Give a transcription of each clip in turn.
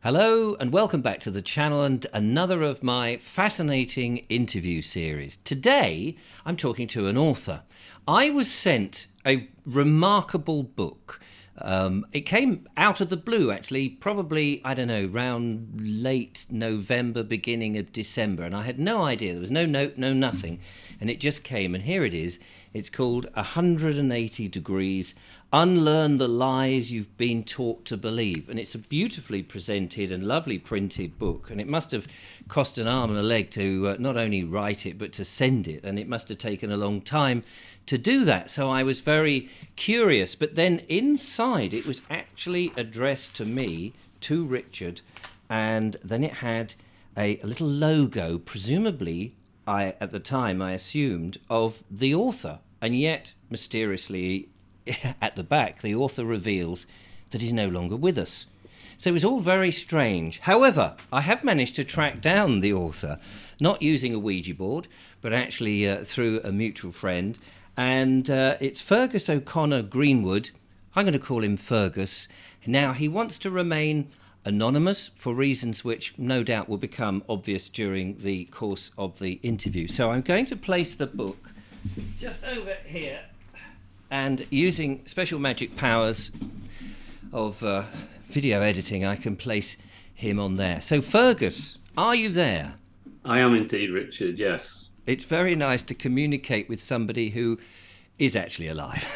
Hello and welcome back to the channel and another of my fascinating interview series. Today I'm talking to an author. I was sent a remarkable book. It came out of the blue actually, probably, I don't know, around late November, beginning of December, and I had no idea. There was no note, no nothing, and it just came, and here it is. It's called 180 Degrees, Unlearn the Lies You've Been Taught to Believe. And it's a beautifully presented and lovely printed book. And it must have cost an arm and a leg to not only write it, but to send it. And it must have taken a long time to do that. So I was very curious. But then inside, it was actually addressed to me, to Richard. And then it had a little logo, presumably, at the time I assumed, of the author. And yet, mysteriously, at the back, the author reveals that he's no longer with us. So it was all very strange. However, I have managed to track down the author, not using a Ouija board, but actually through a mutual friend. And it's Feargus O'Connor Greenwood. I'm going to call him Feargus. Now, he wants to remain anonymous for reasons which no doubt will become obvious during the course of the interview. So I'm going to place the book just over here. And using special magic powers of video editing, I can place him on there. So, Feargus, are you there? I am indeed, Richard, yes. It's very nice to communicate with somebody who is actually alive.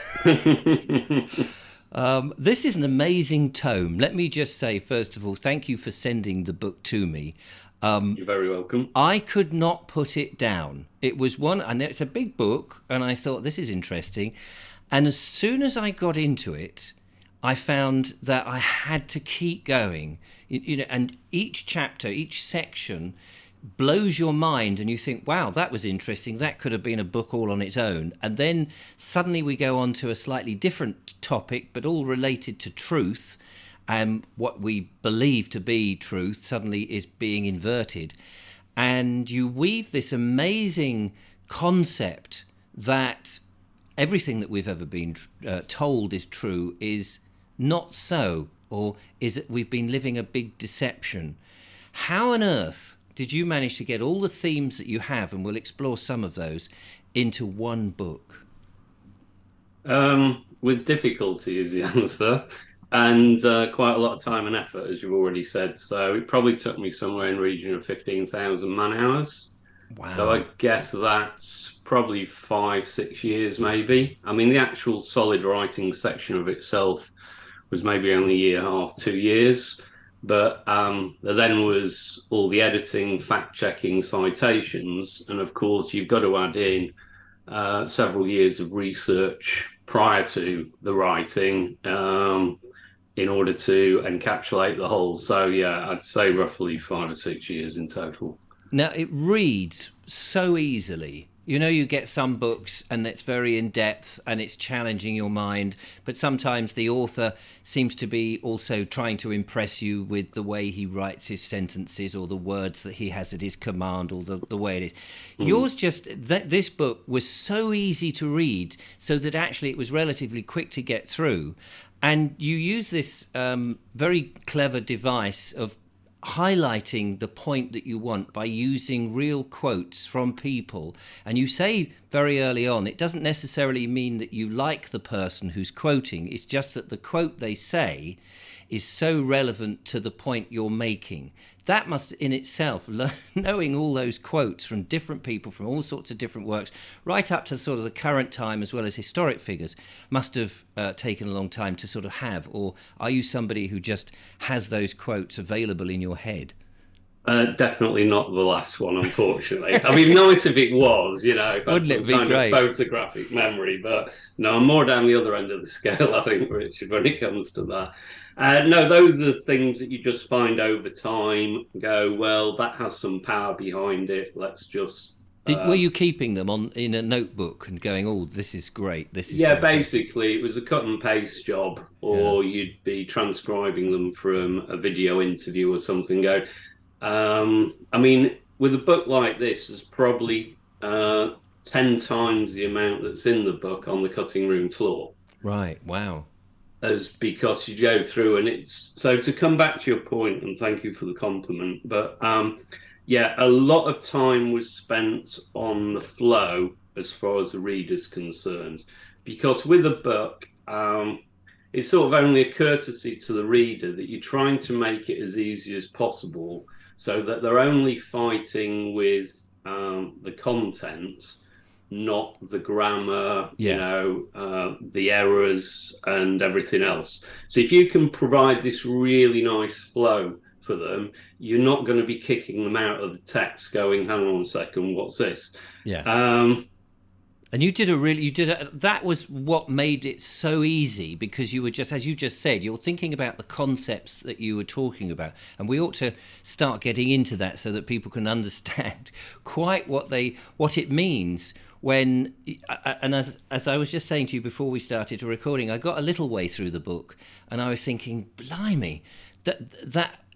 This is an amazing tome. Let me just say, first of all, thank you for sending the book to me. You're very welcome. I could not put it down. It was one, and it's a big book, and I thought, this is interesting. And as soon as I got into it, I found that I had to keep going. And each chapter, each section blows your mind and you think, wow, that was interesting. That could have been a book all on its own. And then suddenly we go on to a slightly different topic, but all related to truth. And what we believe to be truth suddenly is being inverted. And you weave this amazing concept that everything that we've ever been told is true is not so, or is it we've been living a big deception. How on earth did you manage to get all the themes that you have, and we'll explore some of those, into one book? With difficulty is the answer, and quite a lot of time and effort, as you've already said. So it probably took me somewhere in the region of 15,000 man-hours. Wow. So I guess that's probably 5-6 years, maybe. I mean, the actual solid writing section of itself was maybe only a year and a half, 2 years. But there then was all the editing, fact-checking, citations. And of course, you've got to add in several years of research prior to the writing in order to encapsulate the whole. So, yeah, I'd say roughly 5 or 6 years in total. Now, it reads so easily. You know, you get some books and it's very in-depth and it's challenging your mind, but sometimes the author seems to be also trying to impress you with the way he writes his sentences or the words that he has at his command or the way it is. Yours this book was so easy to read so that actually it was relatively quick to get through. And you use this very clever device of highlighting the point that you want by using real quotes from people. And you say very early on, it doesn't necessarily mean that you like the person who's quoting. It's just that the quote they say is so relevant to the point you're making. That must in itself, knowing all those quotes from different people from all sorts of different works, right up to sort of the current time as well as historic figures, must have taken a long time to sort of have. Or are you somebody who just has those quotes available in your head? Definitely not the last one, unfortunately. I mean, nice if it was, if I had Wouldn't some it be kind great? of photographic memory, but no, I'm more down the other end of the scale, I think, Richard, when it comes to that. No, those are the things that you just find over time, go, well, that has some power behind it. Let's just... Were you keeping them in a notebook and going, oh, this is great, this is Yeah, fantastic. basically, it was a cut and paste job, or you'd be transcribing them from a video interview or something, go... I mean, with a book like this, there's probably 10 times the amount that's in the book on the cutting room floor. Right, wow. as because you go through and it's so to come back to your point, and thank you for the compliment, but yeah, a lot of time was spent on the flow as far as the reader's concerned, because with a book, it's sort of only a courtesy to the reader that you're trying to make it as easy as possible so that they're only fighting with the content, not the grammar, the errors and everything else. So if you can provide this really nice flow for them, you're not going to be kicking them out of the text going, hang on a second, what's this? And that was what made it so easy, because you were just, as you just said, you're thinking about the concepts that you were talking about. And we ought to start getting into that so that people can understand quite what it means when, and as I was just saying to you before we started recording, I got a little way through the book and I was thinking, blimey,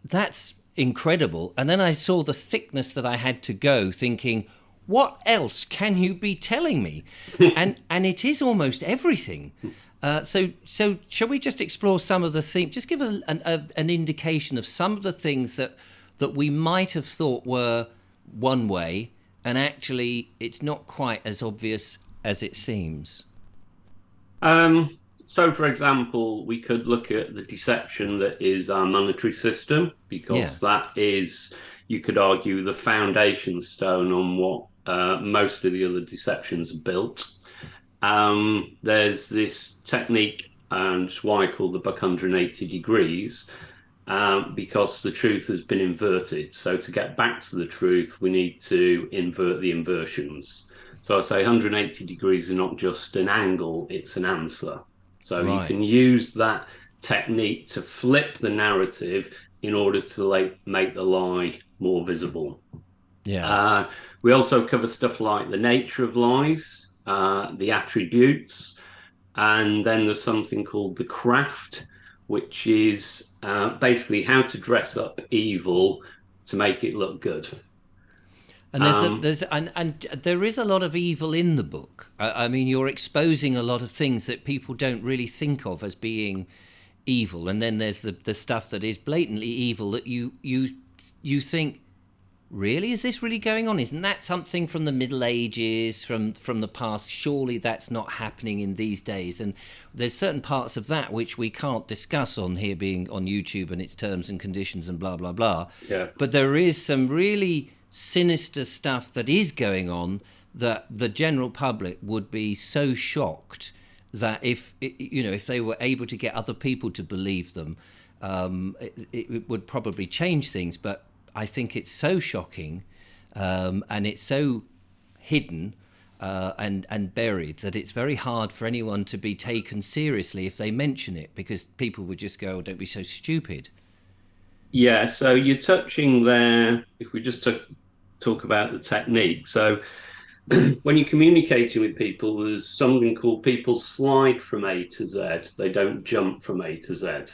that's incredible. And then I saw the thickness that I had to go, thinking, what else can you be telling me? and it is almost everything. So shall we just explore some of the themes? Just give an indication of some of the things that we might have thought were one way, and actually it's not quite as obvious as it seems. So, for example, we could look at the deception that is our monetary system, because that is, you could argue, the foundation stone on what most of the other deceptions are built. There's this technique, and it's why I call the book 180 degrees, because the truth has been inverted. So to get back to the truth, we need to invert the inversions. So I say 180 degrees is not just an angle, it's an answer. So you can use that technique to flip the narrative in order to make the lie more visible. We also cover stuff like the nature of lies, the attributes, and then there's something called the craft, which is basically how to dress up evil to make it look good. And there is a lot of evil in the book. I mean, you're exposing a lot of things that people don't really think of as being evil, and then there's the stuff that is blatantly evil that you think, really, is this really going on? Isn't that something from the Middle Ages, from the past? Surely that's not happening in these days. And there's certain parts of that which we can't discuss on here, being on YouTube and its terms and conditions and blah blah blah. But there is some really sinister stuff that is going on that the general public would be so shocked that if they were able to get other people to believe them, it would probably change things. But I think it's so shocking, and it's so hidden and buried that it's very hard for anyone to be taken seriously if they mention it, because people would just go, oh, don't be so stupid. Yeah, so you're touching there, if we just talk about the technique. So when you're communicating with people, there's something called people slide from A to Z. They don't jump from A to Z.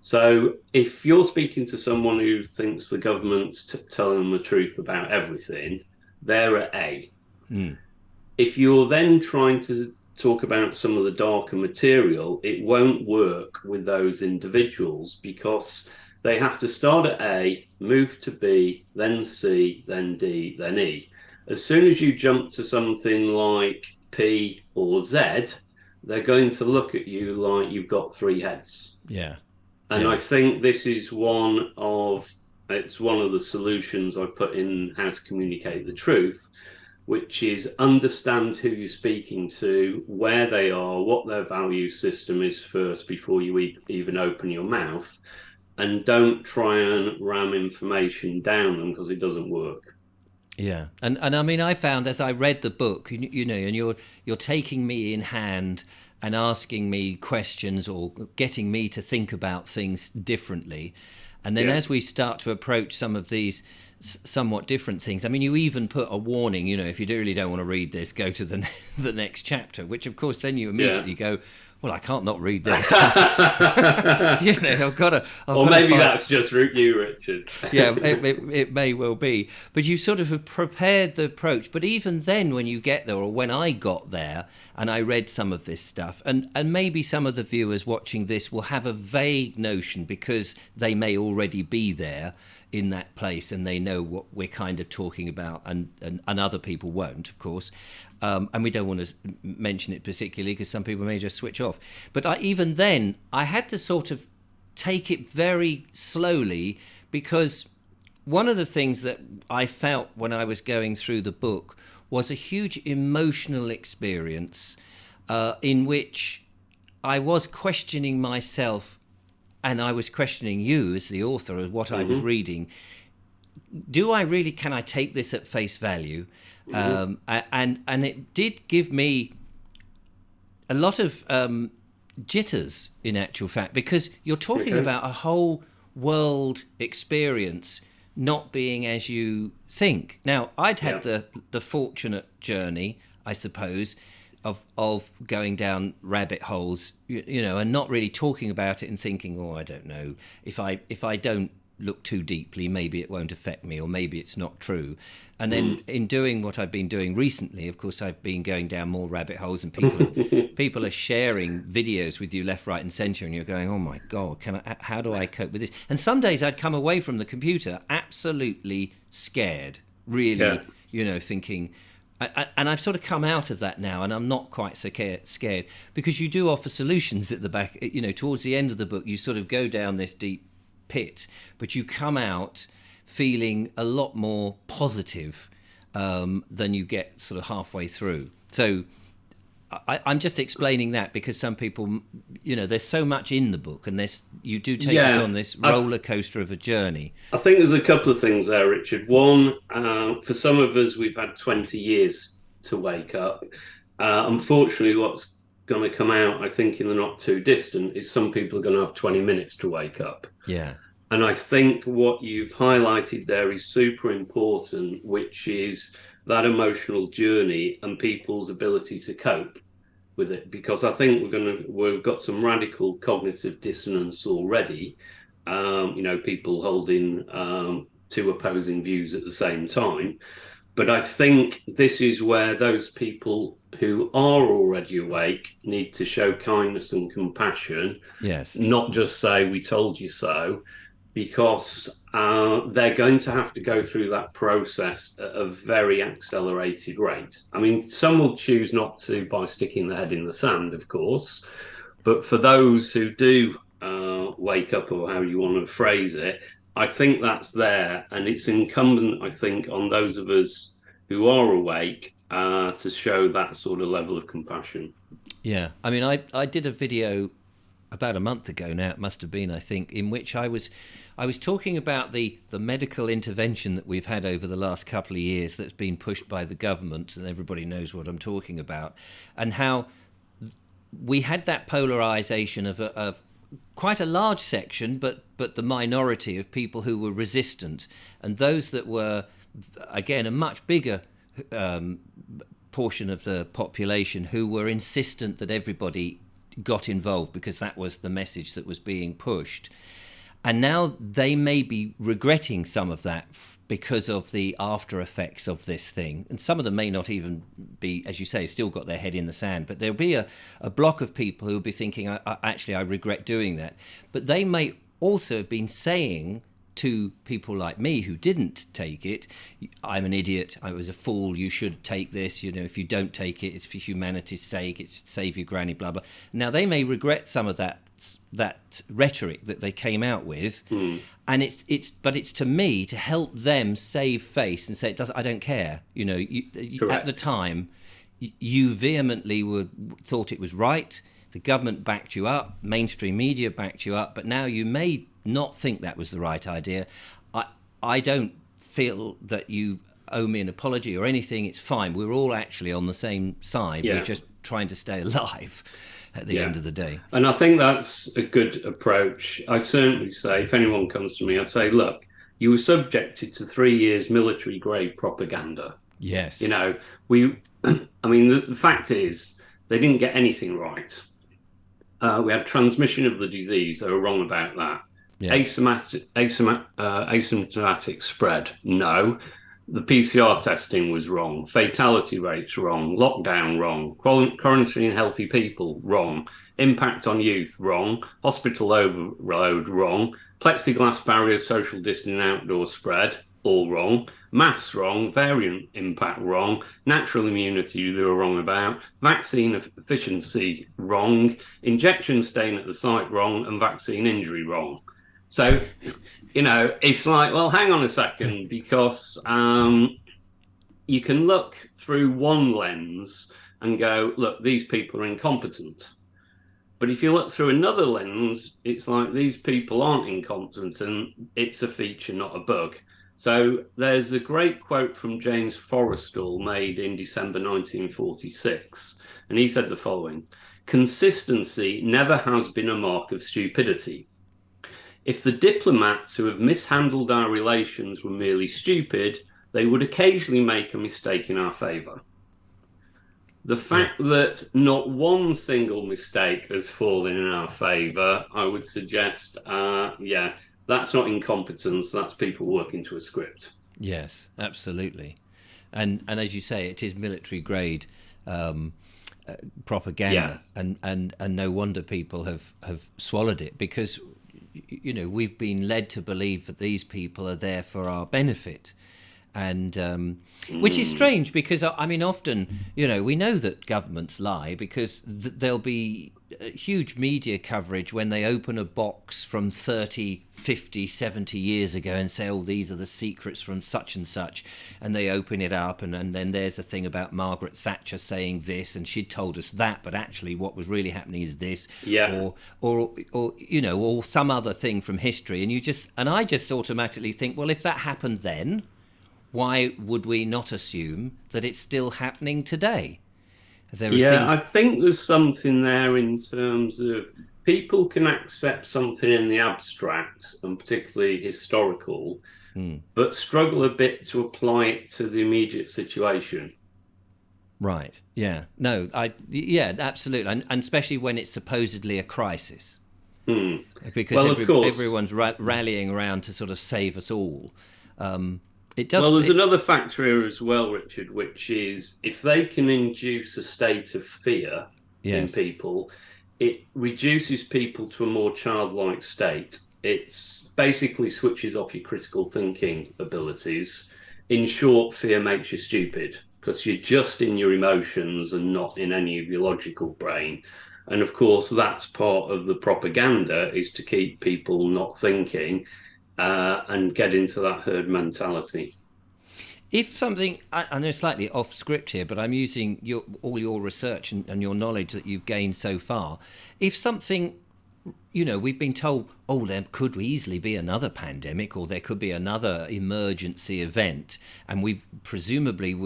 So if you're speaking to someone who thinks the government's telling them the truth about everything, they're at A. If you're then trying to talk about some of the darker material, it won't work with those individuals, because they have to start at A, move to B, then C, then D, then E. As soon as you jump to something like P or Z, they're going to look at you like you've got three heads. And I think this is one of the solutions I put in How to Communicate the Truth, which is understand who you're speaking to, where they are, what their value system is first before you even open your mouth, and don't try and ram information down them, because it doesn't work. And I mean, I found as I read the book, and you're taking me in hand and asking me questions or getting me to think about things differently. And then as we start to approach some of these somewhat different things, I mean, you even put a warning, if you really don't want to read this, go to the next chapter, which of course then you immediately go, well, I can't not read this. Or I've got to. maybe that's just you, Richard. Yeah, it may well be. But you sort of have prepared the approach. But even then, when you get there, or when I got there and I read some of this stuff, and maybe some of the viewers watching this will have a vague notion because they may already be there in that place and they know what we're kind of talking about, and other people won't, of course. And we don't want to mention it particularly because some people may just switch off. But even then, I had to sort of take it very slowly, because one of the things that I felt when I was going through the book was a huge emotional experience in which I was questioning myself, and I was questioning you as the author of what I was reading. Can I take this at face value? And it did give me a lot of jitters, in actual fact, because you're talking about a whole world experience not being as you think. Now, I'd had the fortunate journey, I suppose, of going down rabbit holes, and not really talking about it and thinking, I don't know, if I don't look too deeply, maybe it won't affect me, or maybe it's not true. And then in doing what I've been doing recently, of course, I've been going down more rabbit holes, and people are sharing videos with you left, right, and centre, and you're going, oh my God, how do I cope with this? And some days I'd come away from the computer absolutely scared, really, thinking. And I've sort of come out of that now, and I'm not quite so scared, because you do offer solutions at the back. Towards the end of the book, you sort of go down this deep pit, but you come out feeling a lot more positive than you get sort of halfway through. So I'm just explaining that because some people, there's so much in the book, and you do take us on this roller coaster of a journey. I think there's a couple of things there, Richard. One, for some of us, we've had 20 years to wake up. Unfortunately, what's going to come out, I think, in the not too distant, is some people are going to have 20 minutes to wake up. Yeah. And I think what you've highlighted there is super important, which is that emotional journey and people's ability to cope with it. Because I think we've got some radical cognitive dissonance already. People holding two opposing views at the same time. But I think this is where those people who are already awake need to show kindness and compassion. Yes. Not just say, we told you so, because they're going to have to go through that process at a very accelerated rate. I mean, some will choose not to by sticking their head in the sand, of course. But for those who do wake up, or how you want to phrase it, I think that's there, and it's incumbent, I think, on those of us who are awake to show that sort of level of compassion. Yeah, I mean, I did a video about a month ago now, it must have been, I think, in which I was talking about the medical intervention that we've had over the last couple of years that's been pushed by the government, and everybody knows what I'm talking about, and how we had that polarisation of quite a large section, but the minority of people who were resistant, and those that were, again, a much bigger portion of the population who were insistent that everybody got involved because that was the message that was being pushed. And now they may be regretting some of that because of the after effects of this thing. And some of them may not even be, as you say, still got their head in the sand. But there'll be a block of people who will be thinking, I regret doing that. But they may also have been saying to people like me who didn't take it, I'm an idiot, I was a fool, you should take this, if you don't take it, it's for humanity's sake, it's save your granny, blah, blah. Now, they may regret some of that rhetoric that they came out with, and it's to me to help them save face and say, I don't care. At the time, you vehemently thought it was right, the government backed you up, mainstream media backed you up, but now you may not think that was the right idea. I don't feel that you owe me an apology or anything. It's fine. We're all actually on the same side. Yeah. We're just trying to stay alive at the end of the day. And I think that's a good approach. I certainly say, if anyone comes to me, I say, look, you were subjected to 3 years military-grade propaganda. Yes. The fact is, they didn't get anything right. We had transmission of the disease. They were wrong about that. Yeah. Asymptomatic spread. No. The PCR testing was wrong. Fatality rates wrong. Lockdown wrong. Quarantine healthy people wrong. Impact on youth wrong. Hospital overload wrong. Plexiglass barriers, social distancing, outdoor spread all wrong. Masks wrong. Variant impact wrong. Natural immunity they were wrong about. Vaccine efficiency wrong. Injection stain at the site wrong, and vaccine injury wrong. So, it's like, well, hang on a second, because you can look through one lens and go, look, these people are incompetent. But if you look through another lens, it's like these people aren't incompetent and it's a feature, not a bug. So there's a great quote from James Forrestal made in December 1946, and he said the following: "Consistency never has been a mark of stupidity. If the diplomats who have mishandled our relations were merely stupid, they would occasionally make a mistake in our favour. The fact that not one single mistake has fallen in our favour, I would suggest, that's not incompetence, that's people working to a script." Yes, absolutely. And as you say, it is military grade propaganda, and no wonder people have swallowed it, because we've been led to believe that these people are there for our benefit. And which is strange, because often we know that governments lie, because there'll be huge media coverage when they open a box from 30, 50, 70 years ago and say, oh, these are the secrets from such and such, and they open it up, and then there's a thing about Margaret Thatcher saying this and she told us that, but actually what was really happening is this, or some other thing from history, and I just automatically think, well, if that happened then, why would we not assume that it's still happening today? I think there's something there in terms of people can accept something in the abstract, and particularly historical, but struggle a bit to apply it to the immediate situation. Right. Yeah. No. Absolutely, and especially when it's supposedly a crisis, because everyone's rallying around to sort of save us all. There's another factor here as well, Richard, which is if they can induce a state of fear in people, it reduces people to a more childlike state. It basically switches off your critical thinking abilities. In short, fear makes you stupid, because you're just in your emotions and not in any of your logical brain. And of course, that's part of the propaganda, is to keep people not thinking and get into that herd mentality. If something, I know slightly off script here, but I'm using all your research and your knowledge that you've gained so far. If something, we've been told, oh, there could easily be another pandemic, or there could be another emergency event, and we're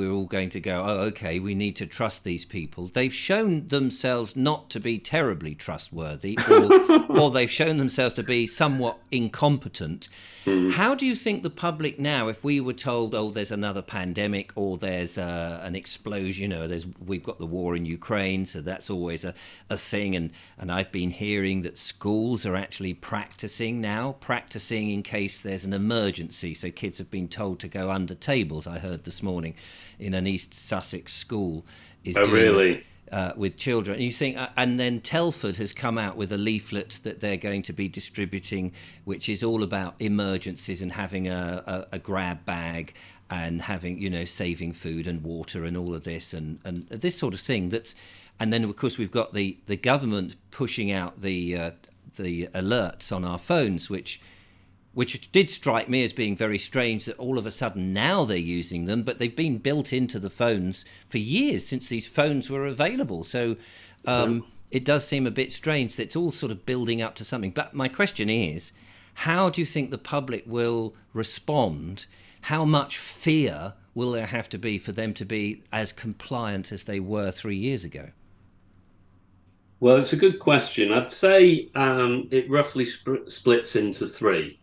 all going to go, oh, okay, we need to trust these people. They've shown themselves not to be terribly trustworthy, or they've shown themselves to be somewhat incompetent. How do you think the public now, if we were told, oh, there's another pandemic, or there's an explosion, we've got the war in Ukraine, so that's always a thing, and I've been hearing that schools are actually practicing in case there's an emergency, so kids have been told to go under tables. I heard this morning in an East Sussex school with children. And you think, and then Telford has come out with a leaflet that they're going to be distributing, which is all about emergencies and having a grab bag and having, saving food and water and all of this and this sort of thing. And then of course we've got the government pushing out the alerts on our phones, which did strike me as being very strange, that all of a sudden now they're using them, but they've been built into the phones for years, since these phones were available. So it does seem a bit strange that it's all sort of building up to something. But my question is, how do you think the public will respond? How much fear will there have to be for them to be as compliant as they were 3 years ago? Well, it's a good question. I'd say it roughly splits into three.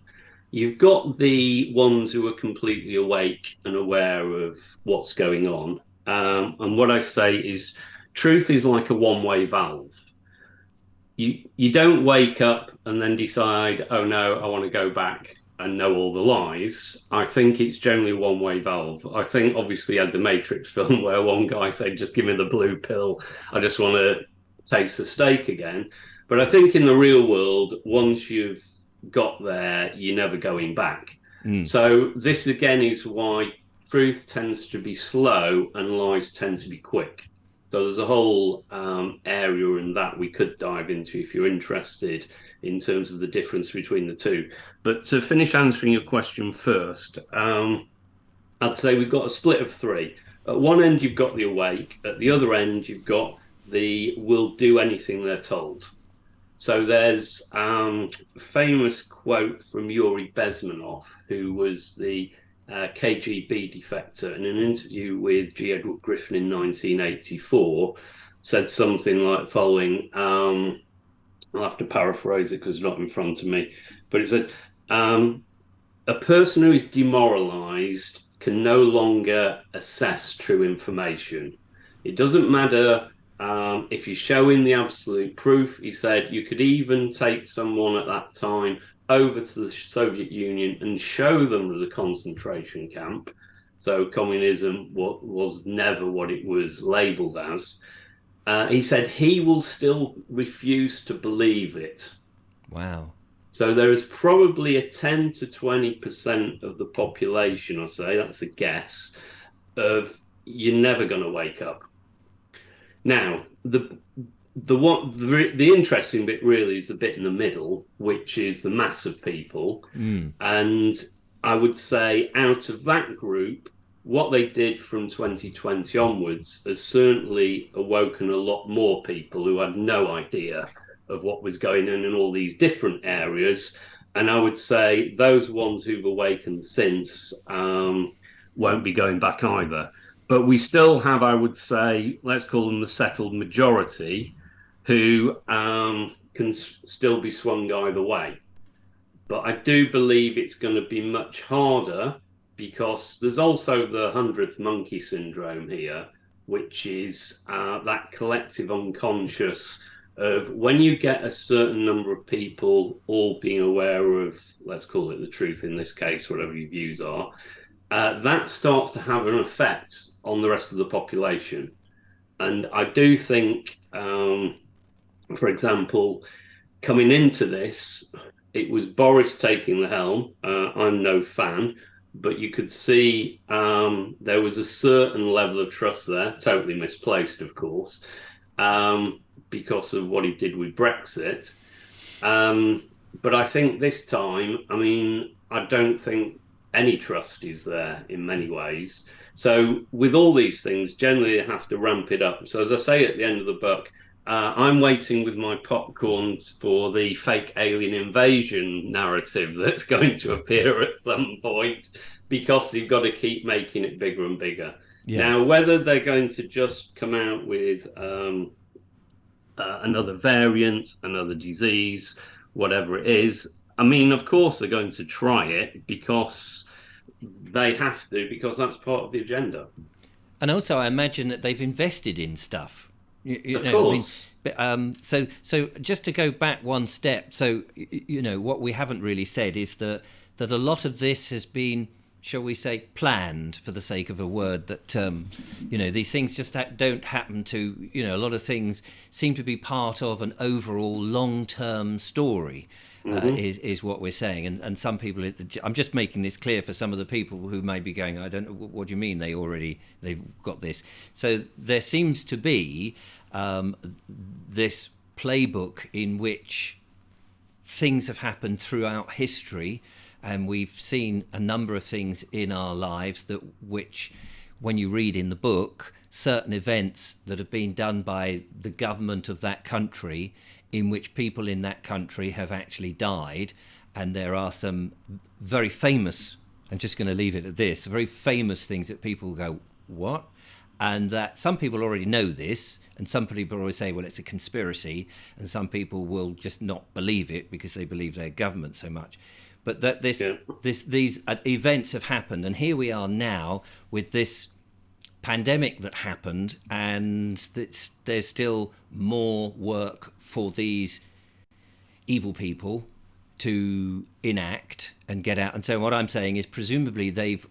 You've got the ones who are completely awake and aware of what's going on. And what I say is, truth is like a one-way valve. you don't wake up and then decide, oh no, I want to go back and know all the lies. I think it's generally one-way valve. I think obviously you had the Matrix film where one guy said, just give me the blue pill. I just want to taste the steak again. But I think in the real world, once you've got there, you're never going back. So this again is why truth tends to be slow and lies tend to be quick. So there's a whole area in that we could dive into if you're interested in terms of the difference between the two. But to finish answering your question first, I'd say we've got a split of three. At one end, you've got the awake. At the other end, you've got the will do anything they're told. So there's a famous quote from Yuri Bezmenov, who was the KGB defector, in an interview with G. Edward Griffin in 1984, said something like the following. I'll have to paraphrase it because it's not in front of me. But it said, a person who is demoralized can no longer assess true information. It doesn't matter if you're showing the absolute proof. He said you could even take someone at that time over to the Soviet Union and show them there's a concentration camp. So communism was never what it was labeled as. He said he will still refuse to believe it. Wow. So there is probably a 10 to 20% of the population, I say, that's a guess, of you're never going to wake up. Now, the interesting bit really is the bit in the middle, which is the mass of people. And I would say out of that group, what they did from 2020 onwards has certainly awoken a lot more people who had no idea of what was going on in all these different areas. And I would say those ones who've awakened since won't be going back either. But we still have, I would say, let's call them the settled majority, who can still be swung either way. But I do believe it's going to be much harder because there's also the 100th monkey syndrome here, which is that collective unconscious of when you get a certain number of people all being aware of, let's call it the truth in this case, whatever your views are, that starts to have an effect on the rest of the population. And I do think, for example, coming into this, it was Boris taking the helm. I'm no fan, but you could see there was a certain level of trust there, totally misplaced, of course, because of what he did with Brexit. But I think this time, I mean, I don't think any trust is there in many ways. So with all these things, generally you have to ramp it up. So as I say at the end of the book, I'm waiting with my popcorns for the fake alien invasion narrative that's going to appear at some point, because you've got to keep making it bigger and bigger. Yes. Now, whether they're going to just come out with another variant, another disease, whatever it is, I mean, of course they're going to try it because they have to, because that's part of the agenda. And also, I imagine that they've invested in stuff. Of course. I mean, so just to go back one step, so what we haven't really said is that a lot of this has been, shall we say, planned, for the sake of a word, that these things just don't happen to, a lot of things seem to be part of an overall long-term story. Is what we're saying, and some people, I'm just making this clear for some of the people who may be going, I don't know, what do you mean they've got this? So there seems to be this playbook in which things have happened throughout history, and we've seen a number of things in our lives that which, when you read in the book, certain events that have been done by the government of that country, in which people in that country have actually died. And there are some very famous, I'm just going to leave it at this, very famous things that people go, what? And that some people already know this, and some people always say, well, it's a conspiracy, and some people will just not believe it because they believe their government so much. But that these events have happened, and here we are now with this pandemic that happened, and there's still more work for these evil people to enact and get out. And so what I'm saying is, presumably they've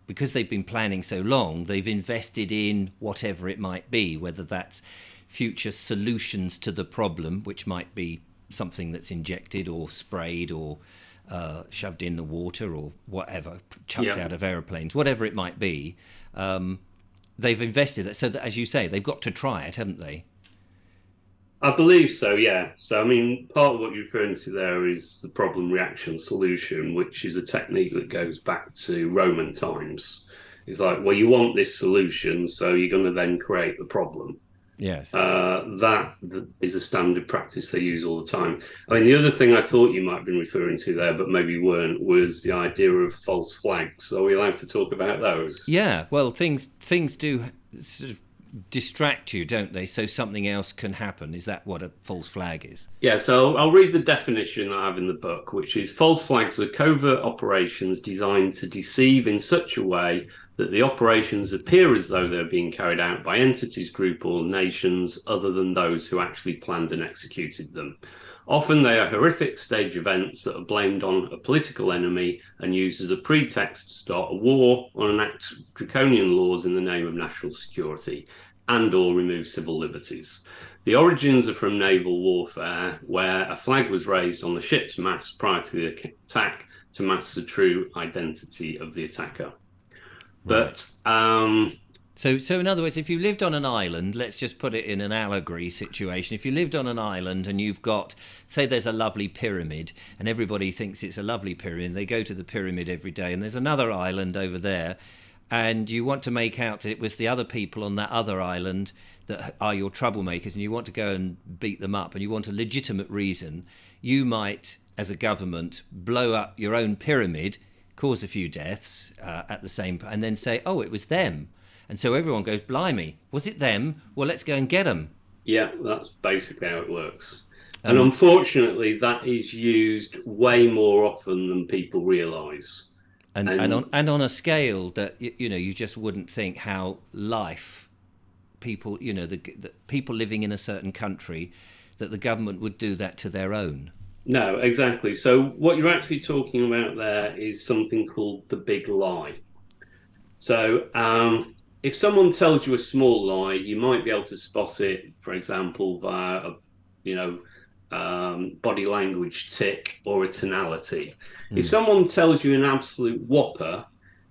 because they've been planning so long, they've invested in whatever it might be, whether that's future solutions to the problem, which might be something that's injected or sprayed or shoved in the water or whatever, chucked out of aeroplanes, whatever it might be. They've invested it so that, as you say, they've got to try it, haven't they? I believe so, yeah. So, I mean, part of what you're referring to there is the problem reaction solution, which is a technique that goes back to Roman times. It's like, well, you want this solution, so you're going to then create the problem. Yes. That is a standard practice they use all the time. I mean, the other thing I thought you might have been referring to there, but maybe weren't, was the idea of false flags. Are we allowed to talk about those? Yeah, well, things do sort of distract you, don't they? So something else can happen. Is that what a false flag is? Yeah, so I'll read the definition I have in the book, which is false flags are covert operations designed to deceive in such a way that the operations appear as though they're being carried out by entities, group, or nations other than those who actually planned and executed them. Often they are horrific stage events that are blamed on a political enemy and used as a pretext to start a war or enact draconian laws in the name of national security and or remove civil liberties. The origins are from naval warfare, where a flag was raised on the ship's mast prior to the attack to mask the true identity of the attacker. Right. But So in other words, if you lived on an island, let's just put it in an allegory situation. If you lived on an island and you've got, say there's a lovely pyramid and everybody thinks it's a lovely pyramid, they go to the pyramid every day, and there's another island over there, and you want to make out that it was the other people on that other island that are your troublemakers, and you want to go and beat them up, and you want a legitimate reason, you might, as a government, blow up your own pyramid, cause a few deaths at the same, and then say, oh, it was them. And so everyone goes, blimey, was it them? Well, let's go and get them. Yeah, that's basically how it works. And unfortunately, that is used way more often than people realise. And on a scale that, you just wouldn't think how people, the people living in a certain country, that the government would do that to their own. No, exactly. So what you're actually talking about there is something called the big lie. So if someone tells you a small lie, you might be able to spot it, for example, via body language tick or a tonality. If someone tells you an absolute whopper,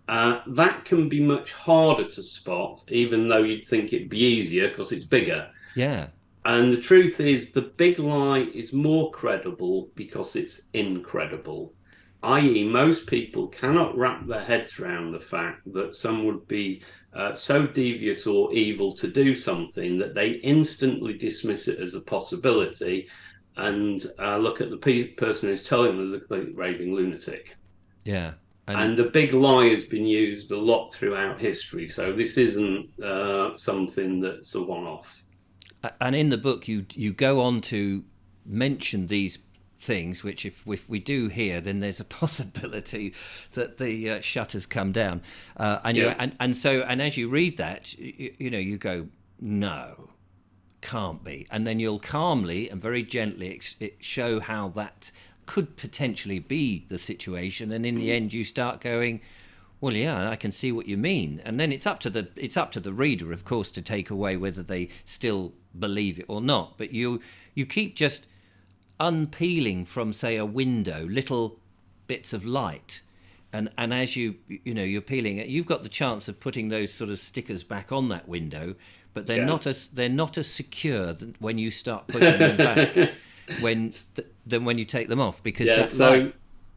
that can be much harder to spot, even though you'd think it'd be easier because it's bigger. Yeah. And the truth is, the big lie is more credible because it's incredible. I.e., most people cannot wrap their heads around the fact that someone would be so devious or evil to do something that they instantly dismiss it as a possibility and look at the person who's telling them as a complete raving lunatic. Yeah. And the big lie has been used a lot throughout history. So this isn't something that's a one-off. And in the book, you go on to mention these things, which if we do here, then there's a possibility that the shutters come down. And as you read that, you go, no, can't be. And then you'll calmly and very gently show how that could potentially be the situation. And in the end, you start going, well, yeah, I can see what you mean. And then it's up to the reader, of course, to take away whether they still believe it or not. But you keep just unpeeling from, say, a window little bits of light, and as you're peeling it, you've got the chance of putting those sort of stickers back on that window, but they're not as secure when you start putting them back than when you take them off, because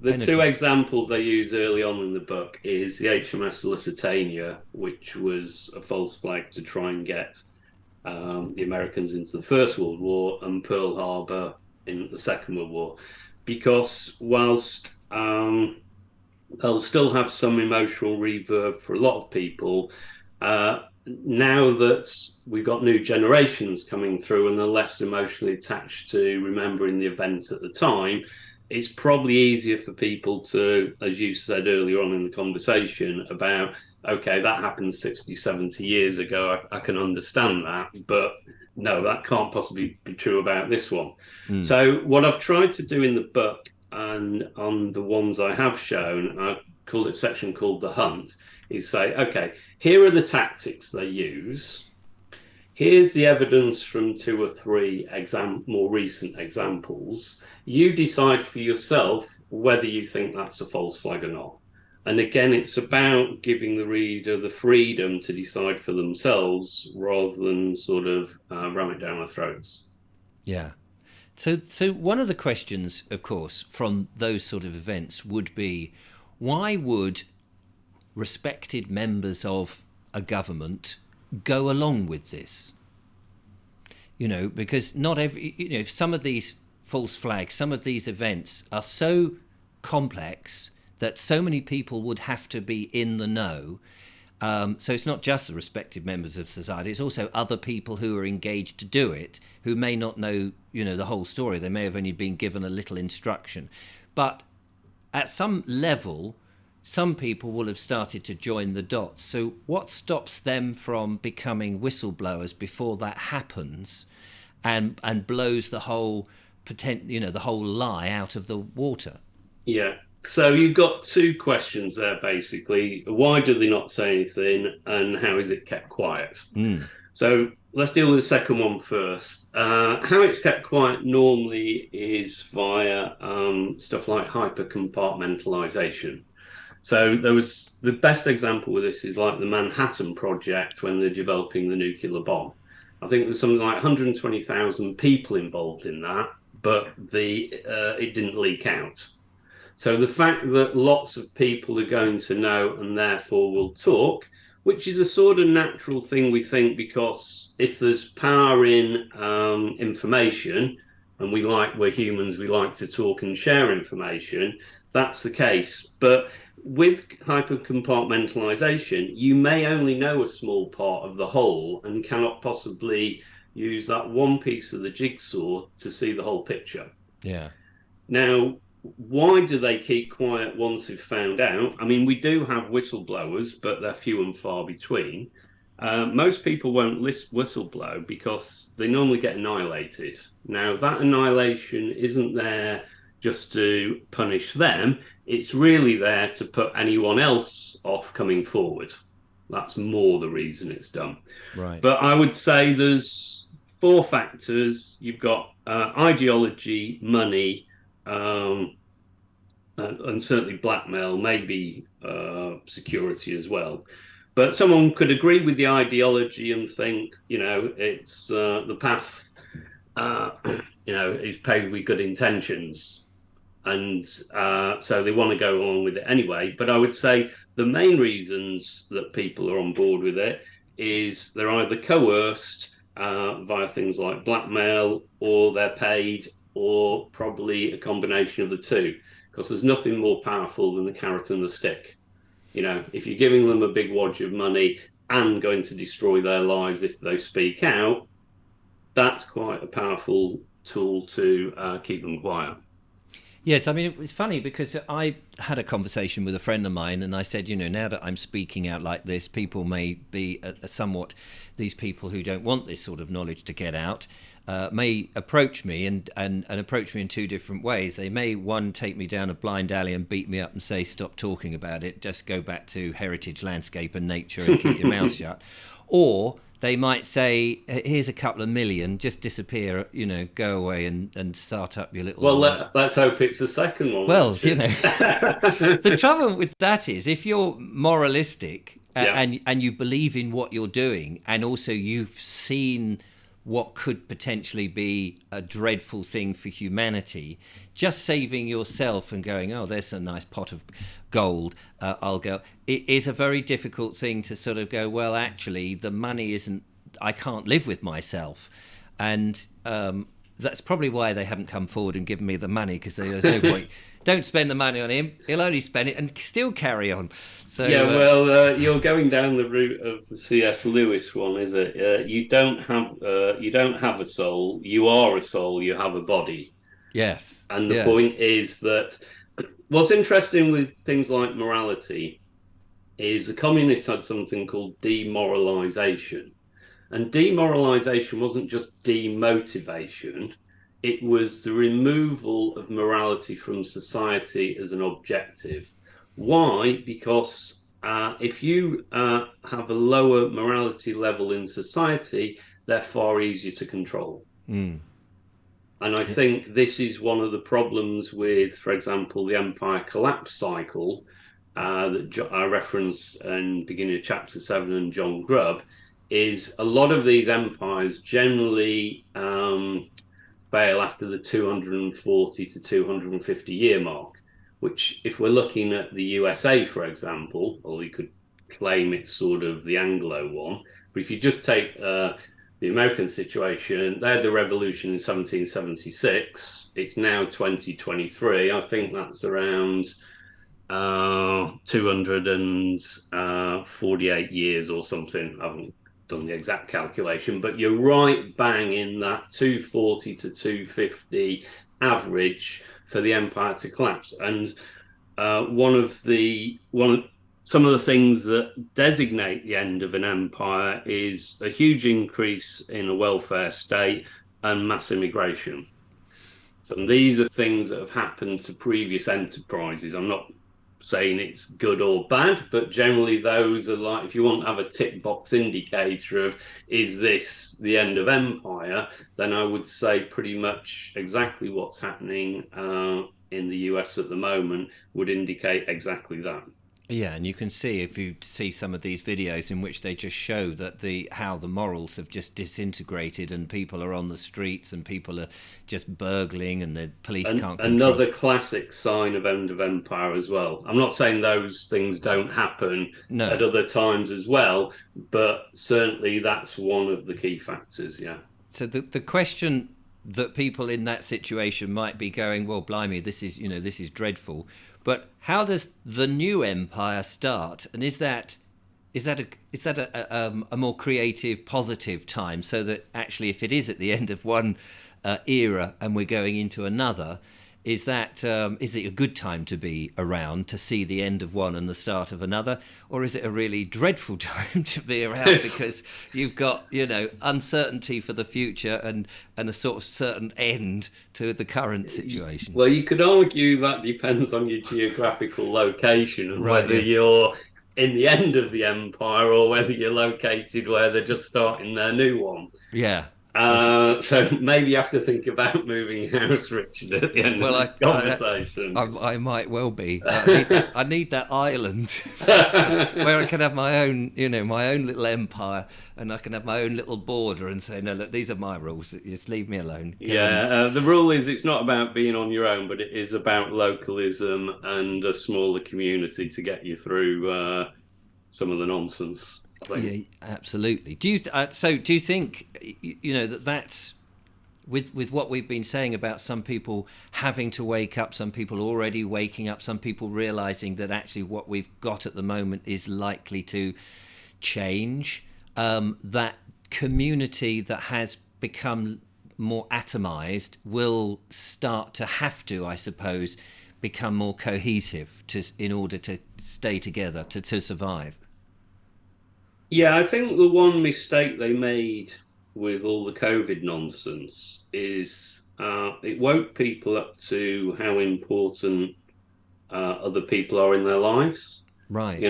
the two examples I use early on in the book is the HMS Lusitania, which was a false flag to try and get the Americans into the First World War, and Pearl Harbor in the Second World War, because whilst they'll still have some emotional reverb for a lot of people, now that we've got new generations coming through and they're less emotionally attached to remembering the event at the time, it's probably easier for people to, as you said earlier on in the conversation, about, okay, that happened 60, 70 years ago, I can understand that, but no, that can't possibly be true about this one. Mm. So what I've tried to do in the book and on the ones I have shown, I called it a section called The Hunt, is say, okay, here are the tactics they use. Here's the evidence from two or three more recent examples. You decide for yourself whether you think that's a false flag or not. And again, it's about giving the reader the freedom to decide for themselves rather than sort of ram it down their throats. Yeah. So one of the questions, of course, from those sort of events would be, why would respected members of a government go along with this? Because not every, some of these false flags, some of these events are so complex that so many people would have to be in the know. So it's not just the respected members of society, it's also other people who are engaged to do it, who may not know, the whole story. They may have only been given a little instruction. But at some level, some people will have started to join the dots. So what stops them from becoming whistleblowers before that happens and blows the whole the whole lie out of the water? Yeah. So you've got two questions there, basically. Why do they not say anything, and how is it kept quiet? Mm. So let's deal with the second one first. How it's kept quiet normally is via stuff like hyper compartmentalization. So there was the best example with this is like the Manhattan Project when they're developing the nuclear bomb. I think there's something like 120,000 people involved in that, but it didn't leak out. So the fact that lots of people are going to know and therefore will talk, which is a sort of natural thing we think, because if there's power in information, and we're humans, we like to talk and share information, that's the case. But with hypercompartmentalization, you may only know a small part of the whole and cannot possibly use that one piece of the jigsaw to see the whole picture. Yeah. Now, why do they keep quiet once they've found out? I mean, we do have whistleblowers, but they're few and far between. Most people won't whistleblow because they normally get annihilated. Now, that annihilation isn't there just to punish them. It's really there to put anyone else off coming forward. That's more the reason it's done. Right. But I would say there's four factors. You've got ideology, money, and certainly blackmail, maybe security as well. But someone could agree with the ideology and think, it's the path, is paved with good intentions. And so they want to go along with it anyway. But I would say the main reasons that people are on board with it is they're either coerced via things like blackmail, or they're paid, or probably a combination of the two, because there's nothing more powerful than the carrot and the stick. If you're giving them a big wad of money and going to destroy their lives if they speak out, that's quite a powerful tool to keep them quiet. Yes, I mean, it's funny because I had a conversation with a friend of mine and I said, now that I'm speaking out like this, people may be somewhat, these people who don't want this sort of knowledge to get out, may approach me and approach me in two different ways. They may, one, take me down a blind alley and beat me up and say, stop talking about it, just go back to heritage, landscape and nature and keep your mouth shut. Or they might say, here's a couple of million, just disappear, go away and start up your little... Well, let's hope it's the second one. Well, the trouble with that is if you're moralistic and you believe in what you're doing, and also you've seen what could potentially be a dreadful thing for humanity, just saving yourself and going, oh, there's a nice pot of gold, I'll go. It is a very difficult thing to sort of go, well, actually, the money isn't, I can't live with myself. And that's probably why they haven't come forward and given me the money, because there's no point. Don't spend the money on him. He'll only spend it and still carry on. So you're going down the route of the C.S. Lewis one, is it? You don't have a soul. You are a soul. You have a body. Yes. And the point is that what's interesting with things like morality is the communists had something called demoralization. And demoralization wasn't just demotivation, it was the removal of morality from society as an objective. Why? Because if you have a lower morality level in society, they're far easier to control. Mm. And I think this is one of the problems with, for example, the empire collapse cycle that I referenced in beginning of chapter 7 and John Grubb, is a lot of these empires generally fail after the 240 to 250 year mark, which if we're looking at the USA, for example, or you could claim it's sort of the Anglo one, but if you just take the American situation, they had the revolution in 1776. It's now 2023. I think that's around 248 years or something. I haven't done the exact calculation, but you're right bang in that 240 to 250 average for the empire to collapse. And some of the things that designate the end of an empire is a huge increase in a welfare state and mass immigration. So these are things that have happened to previous enterprises. I'm not saying it's good or bad, but generally those are like, if you want to have a tick box indicator of is this the end of empire, then I would say pretty much exactly what's happening in the US at the moment would indicate exactly that. Yeah, and you can see, if you see some of these videos in which they just show that how the morals have just disintegrated, and people are on the streets and people are just burgling and the police can't control. Another classic sign of end of empire as well. I'm not saying those things don't happen at other times as well, but certainly that's one of the key factors, yeah. So the question that people in that situation might be going, well, blimey, this is dreadful. But how does the new empire start? And is that a more creative, positive time, so that actually, if it is at the end of one era and we're going into another, is it a good time to be around to see the end of one and the start of another, or is it a really dreadful time to be around because you've got uncertainty for the future and a sort of certain end to the current situation? Well, you could argue that depends on your geographical location and whether you're in the end of the empire or whether you're located where they're just starting their new one. Yeah. So maybe you have to think about moving house, Richard, at the end of this conversation. I might well be. I need that island where I can have my own little empire, and I can have my own little border and say, no, look, these are my rules. Just leave me alone. The rule is it's not about being on your own, but it is about localism and a smaller community to get you through some of the nonsense. Yeah, absolutely. Do you think that's with what we've been saying about some people having to wake up, some people already waking up, some people realizing that actually what we've got at the moment is likely to change, that community that has become more atomized will start to have to, I suppose, become more cohesive in order to stay together, to survive? Yeah, I think the one mistake they made with all the COVID nonsense is it woke people up to how important other people are in their lives. Right.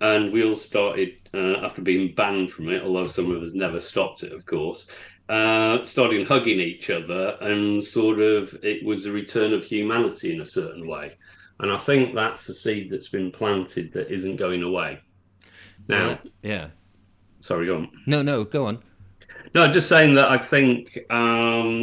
And we all started, after being banned from it, although some of us never stopped it, of course, started hugging each other, and sort of it was a return of humanity in a certain way. And I think that's a seed that's been planted that isn't going away. Now, yeah. Sorry, go on. No, go on. No, just saying that I think, now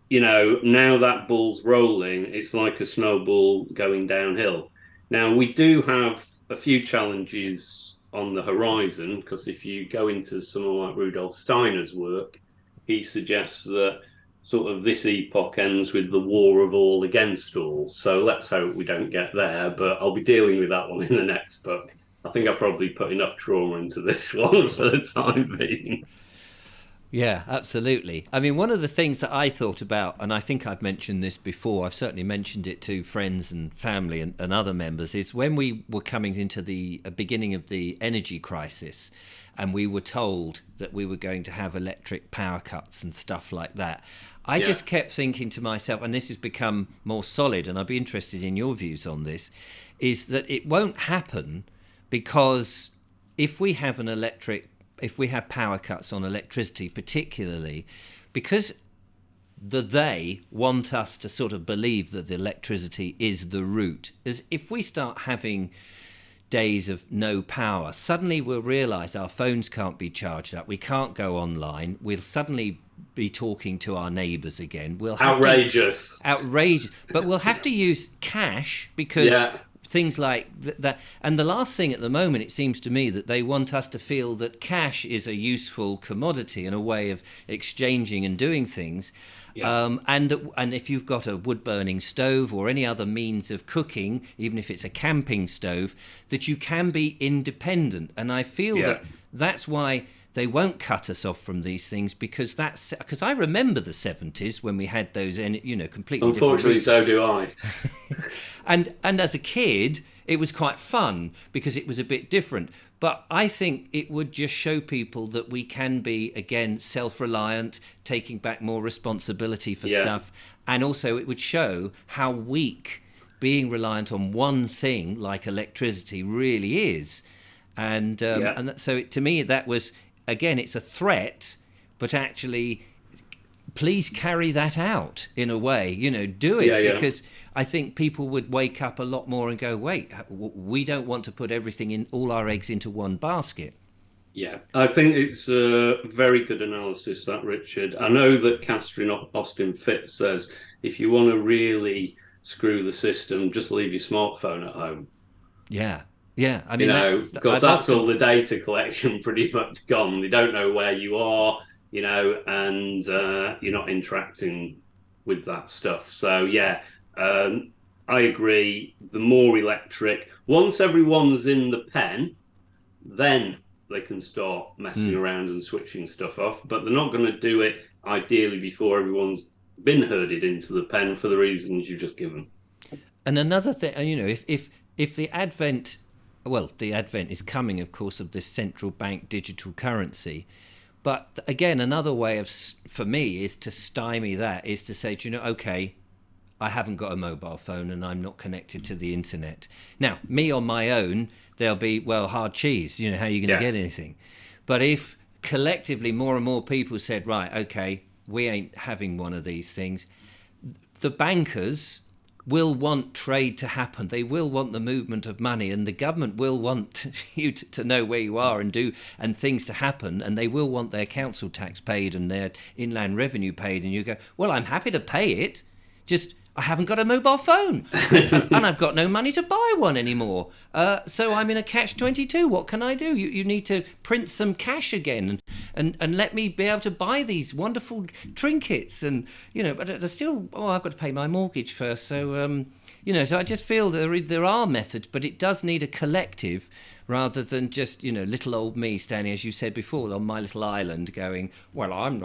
that ball's rolling, it's like a snowball going downhill. Now, we do have a few challenges on the horizon, because if you go into someone like Rudolf Steiner's work, he suggests that sort of this epoch ends with the war of all against all. So let's hope we don't get there, but I'll be dealing with that one in the next book. I think I probably put enough trauma into this one for the time being. Yeah, absolutely. I mean, one of the things that I thought about, and I think I've mentioned this before, I've certainly mentioned it to friends and family and other members, is when we were coming into the beginning of the energy crisis and we were told that we were going to have electric power cuts and stuff like that. I Yeah, just kept thinking to myself, and this has become more solid, and I'd be interested in your views on this, is that it won't happen because if we have if we have power cuts on electricity, particularly because they want us to sort of believe that the electricity is the root, as if we start having days of no power, suddenly we'll realize our phones can't be charged up, we can't go online, we'll suddenly be talking to our neighbors again, we'll have to outrageous. outrageous, but we'll have to use cash because Yeah, things like that. And the last thing at the moment, it seems to me that they want us to feel that cash is a useful commodity and a way of exchanging and doing things. yeah, And if you've got a wood burning stove or any other means of cooking, even if it's a camping stove, that you can be independent. And I feel yeah. that that's why they won't cut us off from these things, because I remember the 70s when we had those, completely different Unfortunately, routes. so do I. And as a kid, it was quite fun because it was a bit different. But I think it would just show people that we can be, again, self-reliant, taking back more responsibility for Yeah, stuff. And also it would show how weak being reliant on one thing like electricity really is. yeah, So to me, that was, again, it's a threat, but actually please carry that out in a way, do yeah, it, yeah. because I think people would wake up a lot more and go, wait, we don't want to put everything in, all our eggs into one basket. Yeah, I think it's a very good analysis, that, Richard. I know that Catherine Austin Fitts says if you want to really screw the system, just leave your smartphone at home. Yeah, yeah. I You mean, know, because I've that's often, all the data collection pretty much gone. They don't know where you are, and you're not interacting with that stuff. So, yeah, I agree. The more electric, once everyone's in the pen, then they can start messing mm. around and switching stuff off. But they're not going to do it ideally before everyone's been herded into the pen for the reasons you've just given. And another thing, if the advent, well, the advent is coming, of course, of this central bank digital currency. But again, another way of, for me, is to stymie that, is to say, okay, I haven't got a mobile phone and I'm not connected to the internet. Now, me on my own, there'll be, well, hard cheese. How are you going to Yeah, get anything? But if collectively more and more people said, right, okay, we ain't having one of these things, the bankers will want trade to happen. They will want the movement of money, and the government will want you to know where you are and things to happen, and they will want their council tax paid and their inland revenue paid. And you go, well, I'm happy to pay it, just I haven't got a mobile phone, and I've got no money to buy one anymore. So I'm in a catch-22. What can I do? You need to print some cash again and let me be able to buy these wonderful trinkets. And, but there's still, I've got to pay my mortgage first. So, so I just feel there are methods, but it does need a collective rather than just, little old me standing, as you said before, on my little island going, well, I'm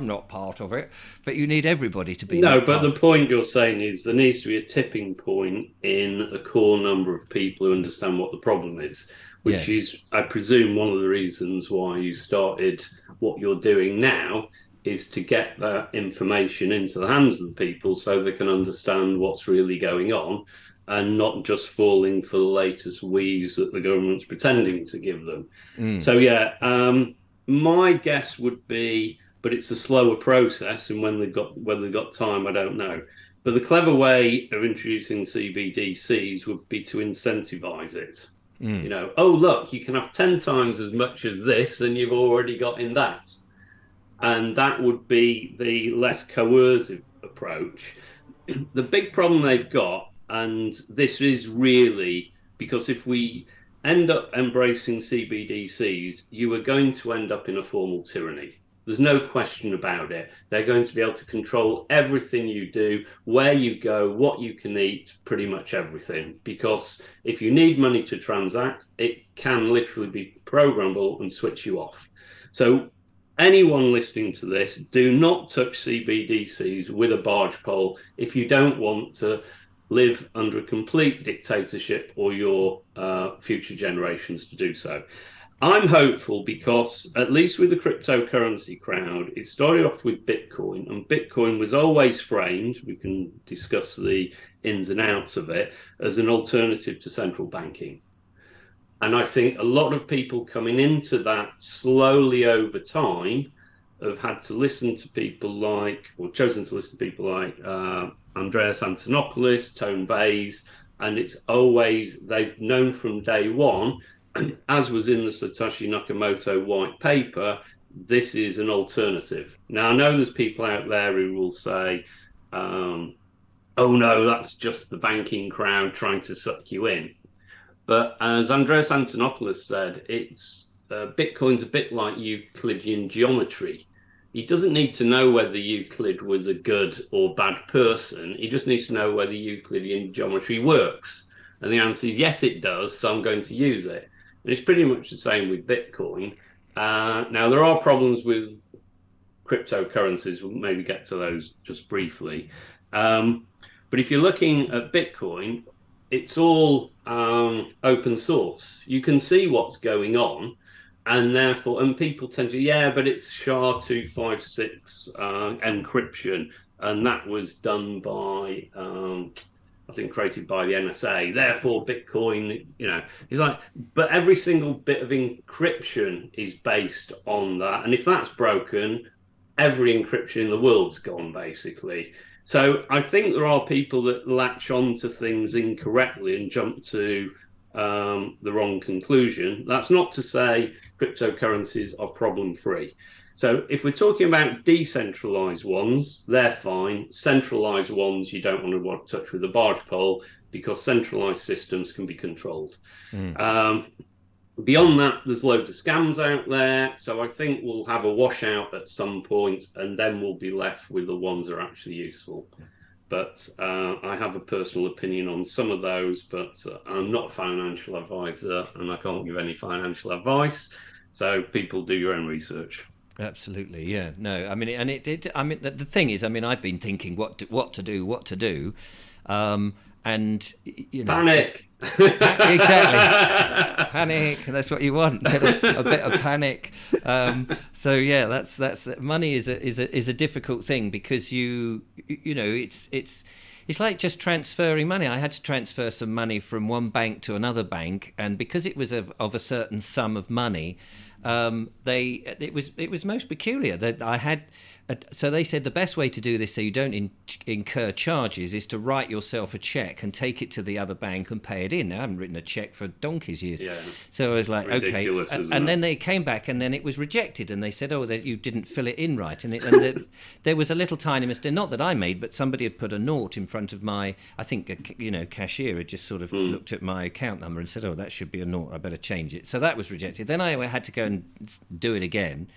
not part of it. But you need everybody to be no, that but part. the point you're saying is there needs to be a tipping point in a core number of people who understand what the problem is, which Yes. is, I presume, one of the reasons why you started what you're doing now is to get that information into the hands of the people so they can understand what's really going on and not just falling for the latest wheeze that the government's pretending to give them. Mm. So, yeah, my guess would be, but it's a slower process, and whether they've got time, I don't know. But the clever way of introducing CBDCs would be to incentivize it. Mm. Oh, look, you can have 10 times as much as this, and you've already got in that. And that would be the less coercive approach. The big problem they've got, and this is really because if we end up embracing CBDCs, you are going to end up in a formal tyranny. There's no question about it. They're going to be able to control everything you do, where you go, what you can eat, pretty much everything. Because if you need money to transact, it can literally be programmable and switch you off. So anyone listening to this, do not touch CBDCs with a barge pole if you don't want to live under a complete dictatorship or your future generations to do so. I'm hopeful because, at least with the cryptocurrency crowd, it started off with Bitcoin, and Bitcoin was always framed, we can discuss the ins and outs of it, as an alternative to central banking. And I think a lot of people coming into that slowly over time have had to listen to people like, or chosen to listen to people like Andreas Antonopoulos, Tone Bayes, and it's always, they've known from day one, as was in the Satoshi Nakamoto white paper, this is an alternative. Now, I know there's people out there who will say, oh no, that's just the banking crowd trying to suck you in. But as Andreas Antonopoulos said, it's Bitcoin's a bit like Euclidean geometry. He doesn't need to know whether Euclid was a good or bad person. He just needs to know whether Euclidean geometry works. And the answer is yes, it does, so I'm going to use it. And it's pretty much the same with Bitcoin. Now, there are problems with cryptocurrencies. We'll maybe get to those just briefly. But if you're looking at Bitcoin, it's all open source. You can see what's going on. And therefore, and people tend to, yeah, but it's SHA-256 encryption. And that was done by... I think created by the NSA. Therefore, Bitcoin, it's like, but every single bit of encryption is based on that. And if that's broken, every encryption in the world's gone, basically. So I think there are people that latch on to things incorrectly and jump to the wrong conclusion. That's not to say cryptocurrencies are problem-free. So if we're talking about decentralized ones, they're fine. Centralized ones, you don't want to touch with a barge pole because centralized systems can be controlled. Beyond that, there's loads of scams out there. So I think we'll have a washout at some point, and then we'll be left with the ones that are actually useful. But I have a personal opinion on some of those, but I'm not a financial advisor, and I can't give any financial advice. So people do your own research. Absolutely, yeah. No, I mean, and the thing is, I mean, I've been thinking what to do, and panic. Exactly, panic. That's what you want. A bit of panic. So yeah, that's money is a difficult thing because it's like just transferring money. I had to transfer some money from one bank to another bank, and because it was of a certain sum of money. It was most peculiar that I had. So they said the best way to do this so you don't incur charges is to write yourself a check and take it to the other bank and pay it in. Now, I haven't written a check for donkey's years. Yeah. So I was like, ridiculous, okay. And then they came back and then it was rejected and they said, oh, you didn't fill it in right. And there was a little tiny mistake, not that I made, but somebody had put a naught in front of my, I think, cashier had just sort of looked at my account number and said, oh, that should be a naught. I better change it. So that was rejected. Then I had to go and do it again.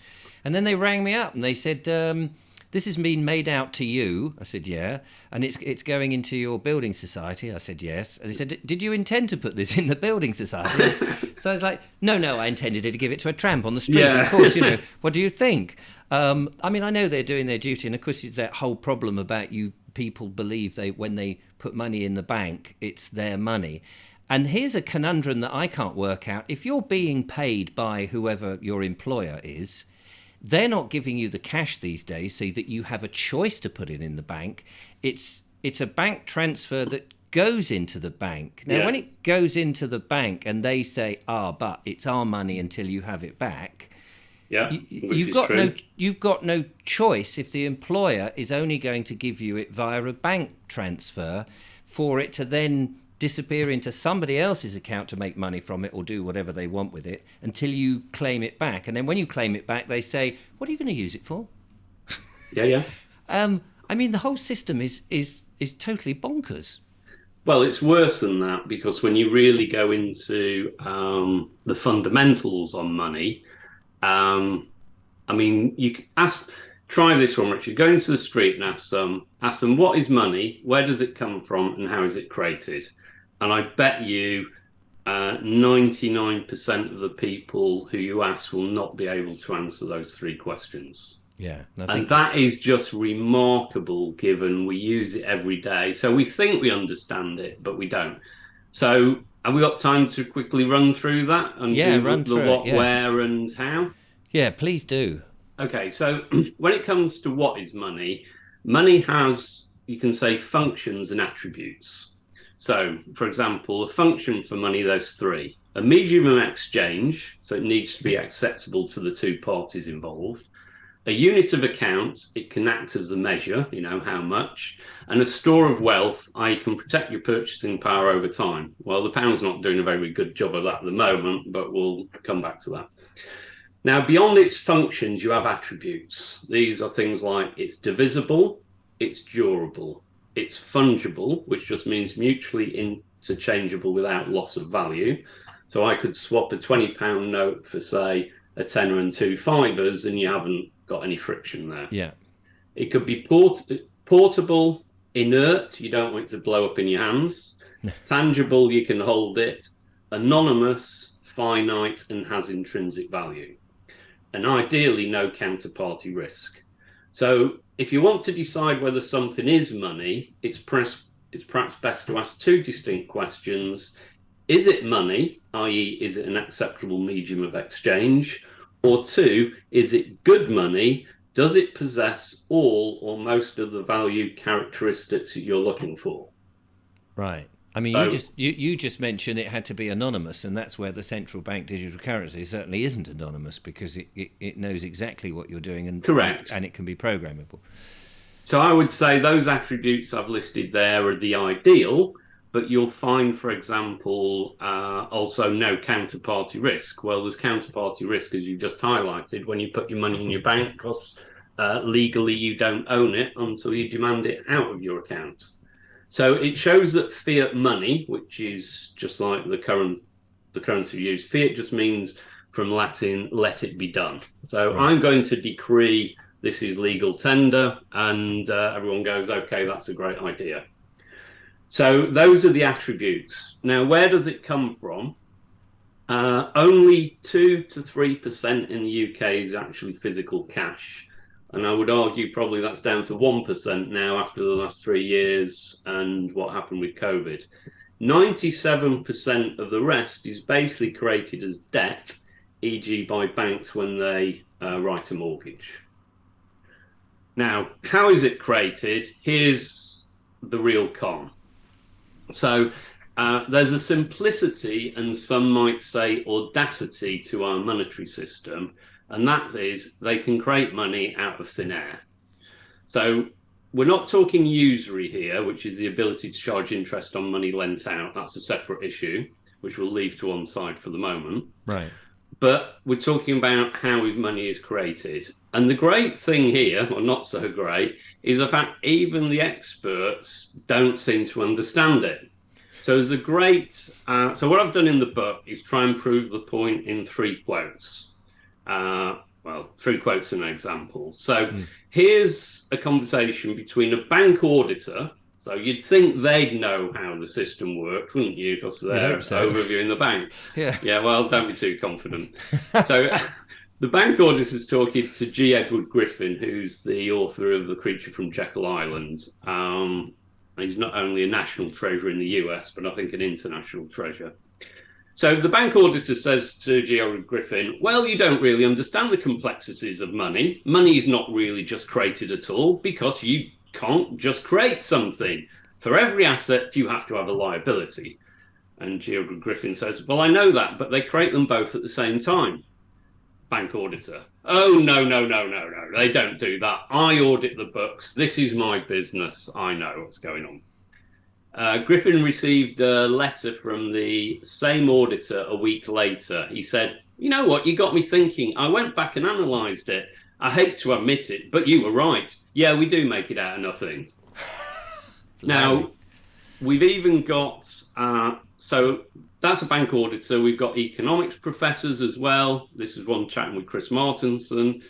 And then they rang me up and they said, this has been made out to you. I said, yeah. And it's going into your building society. I said, yes. And they said, did you intend to put this in the building society? So I was like, no, I intended to give it to a tramp on the street. Yeah. Of course, what do you think? I mean, I know they're doing their duty. And of course, it's that whole problem about people believe when they put money in the bank, it's their money. And here's a conundrum that I can't work out. If you're being paid by whoever your employer is, they're not giving you the cash these days so that you have a choice to put it in the bank. It's a bank transfer that goes into the bank. Now, when it goes into the bank and they say, but it's our money until you have it back, you've got no choice if the employer is only going to give you it via a bank transfer for it to then disappear into somebody else's account to make money from it or do whatever they want with it until you claim it back. And then when you claim it back, they say, what are you going to use it for? Yeah. I mean, the whole system is totally bonkers. Well, it's worse than that because when you really go into the fundamentals on money, I mean, you try this one, Richard. Go into the street and ask them, what is money? Where does it come from? And how is it created? And I bet you 99% of the people who you ask will not be able to answer those three questions. Yeah. And that is just remarkable given we use it every day. So we think we understand it, but we don't. So have we got time to quickly run through that and do the what, where, and how? Yeah, please do. Okay, so when it comes to what is money, money has, you can say, functions and attributes. So, for example, a function for money, there's three. A medium of exchange, so it needs to be acceptable to the two parties involved. A unit of account, it can act as a measure, how much. And a store of wealth, I can protect your purchasing power over time. Well, the pound's not doing a very good job of that at the moment, but we'll come back to that. Now, beyond its functions, you have attributes. These are things like it's divisible, it's durable, it's fungible, which just means mutually interchangeable without loss of value. So I could swap a £20 note for, say, a tenner and two fibres, and you haven't got any friction there. Yeah. It could be portable, inert, you don't want it to blow up in your hands. Tangible, you can hold it. Anonymous, finite, and has intrinsic value. And ideally, no counterparty risk. So if you want to decide whether something is money, it's perhaps best to ask two distinct questions. Is it money, i.e., is it an acceptable medium of exchange? Or two, is it good money? Does it possess all or most of the value characteristics that you're looking for? Right. I mean, you just mentioned it had to be anonymous, and that's where the central bank digital currency certainly isn't anonymous, because it knows exactly what you're doing, and correct, and it can be programmable. So I would say those attributes I've listed there are the ideal, but you'll find, for example, also no counterparty risk. Well, there's counterparty risk, as you just highlighted, when you put your money in your bank, because legally you don't own it until you demand it out of your account. So it shows that fiat money, which is just like the currency we use, fiat just means from Latin, let it be done. So right. I'm going to decree this is legal tender, and everyone goes, okay, that's a great idea. So those are the attributes. Now, where does it come from? Only 2 to 3% in the UK is actually physical cash. And I would argue probably that's down to 1% now after the last 3 years and what happened with COVID. 97% of the rest is basically created as debt, e.g. by banks when they write a mortgage. Now, how is it created? Here's the real con. So there's a simplicity and some might say audacity to our monetary system, and that is they can create money out of thin air. So we're not talking usury here, which is the ability to charge interest on money lent out. That's a separate issue, which we'll leave to one side for the moment. Right. But we're talking about how money is created. And the great thing here, or not so great, is the fact even the experts don't seem to understand it. So there's a great... so what I've done in the book is try and prove the point in 3 quotes. 3 quotes and an example. So here's a conversation between a bank auditor. So you'd think they'd know how the system worked, wouldn't you? Because they're overviewing the bank. Yeah, well, don't be too confident. So the bank auditor is talking to G. Edward Griffin, who's the author of The Creature from Jekyll Island. He's not only a national treasure in the US, but I think an international treasure. So the bank auditor says to G. Edward Griffin, well, you don't really understand the complexities of money. Money is not really just created at all because you can't just create something. For every asset, you have to have a liability. And G. Edward Griffin says, well, I know that, but they create them both at the same time. Bank auditor, oh, no, they don't do that. I audit the books. This is my business. I know what's going on. Griffin received a letter from the same auditor a week later. He said, you know what, you got me thinking. I went back and analysed it. I hate to admit it, but you were right. Yeah, we do make it out of nothing. Now, we've even got, so that's a bank auditor. We've got economics professors as well. This is one chatting with Chris Martinson.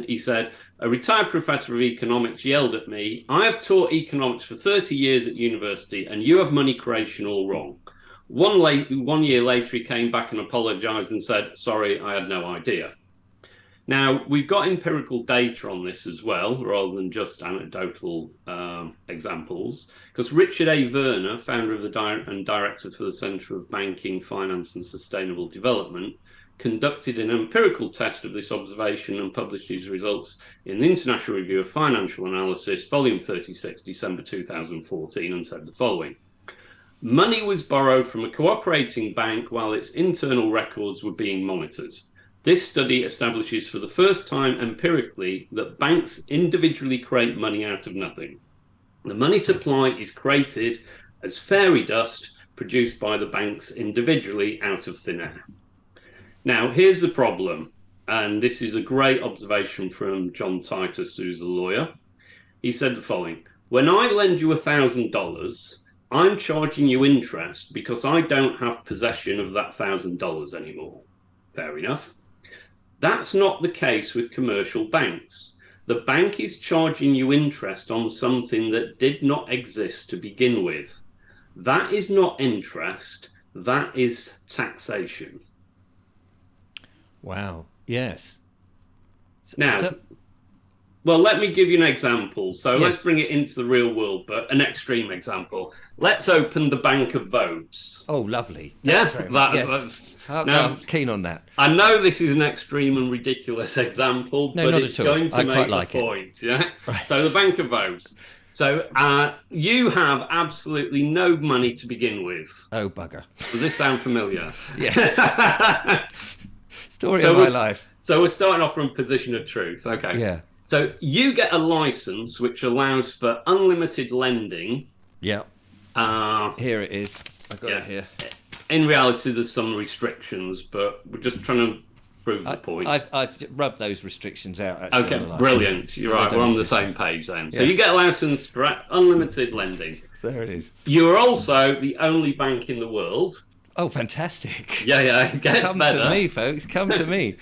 He said, a retired professor of economics yelled at me, I have taught economics for 30 years at university and you have money creation all wrong. 1 year later, he came back and apologised and said, "Sorry, I had no idea." Now, we've got empirical data on this as well, rather than just anecdotal examples, because Richard A. Werner, founder of and director for the Centre of Banking, Finance and Sustainable Development, conducted an empirical test of this observation and published his results in the International Review of Financial Analysis, volume 36, December 2014, and said the following. Money was borrowed from a cooperating bank while its internal records were being monitored. This study establishes for the first time empirically that banks individually create money out of nothing. The money supply is created as fairy dust produced by the banks individually out of thin air. Now, here's the problem, and this is a great observation from John Titus, who's a lawyer. He said the following: when I lend you $1,000, I'm charging you interest because I don't have possession of that $1,000 anymore. Fair enough. That's not the case with commercial banks. The bank is charging you interest on something that did not exist to begin with. That is not interest, that is taxation. Wow, yes. Well, let me give you an example. So yes. Let's bring it into the real world, but an extreme example. Let's open the Bank of Vogues. Oh, lovely. I'm keen on that. I know this is an extreme and ridiculous example, but it's going to make the point. Yeah. Right. So the Bank of Vogues. So you have absolutely no money to begin with. Oh, bugger. Does this sound familiar? Yes. Story of my life. So we're starting off from a position of truth. Okay. Yeah. So you get a license which allows for unlimited lending. Yeah. Here it is. I've got it here. In reality, there's some restrictions, but we're just trying to prove the point. I've rubbed those restrictions out. Actually, okay, brilliant. You're right. We're on the same page then. Yeah. So you get a license for unlimited lending. There it is. You're also the only bank in the world. Oh, fantastic. Yeah, it gets better. Come to me, folks. Come to me.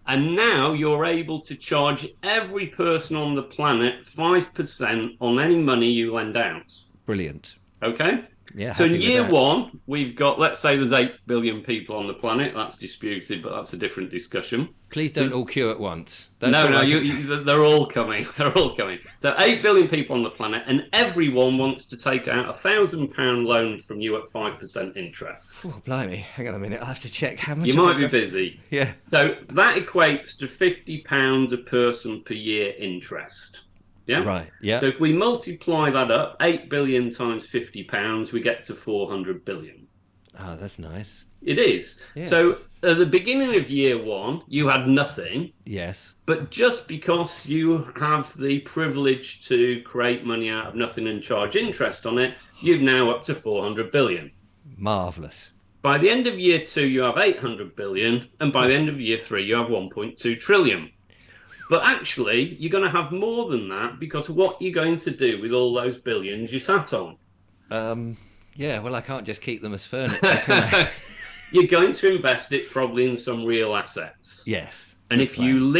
And now you're able to charge every person on the planet 5% on any money you lend out. Brilliant. Okay? Yeah. So in year one, we've got, let's say there's 8 billion people on the planet. That's disputed, but that's a different discussion. Please don't all queue at once. They're all coming. They're all coming. So 8 billion people on the planet, and everyone wants to take out a £1,000 loan from you at 5% interest. Oh, blimey. Hang on a minute. I'll have to check how much. You might be busy. Yeah. So that equates to £50 a person per year interest. Yeah. Right. Yeah. So if we multiply that up, 8 billion times £50, we get to 400 billion. Oh, that's nice. It is. Yeah. So at the beginning of year one, you had nothing. Yes. But just because you have the privilege to create money out of nothing and charge interest on it, you're now up to 400 billion. Marvellous. By the end of year two, you have 800 billion. And by the end of year three, you have 1.2 trillion. But actually, you're going to have more than that, because what you're going to do with all those billions you sat on? Yeah, well, I can't just keep them as furniture, can I? You're going to invest it probably in some real assets. Yes. And if you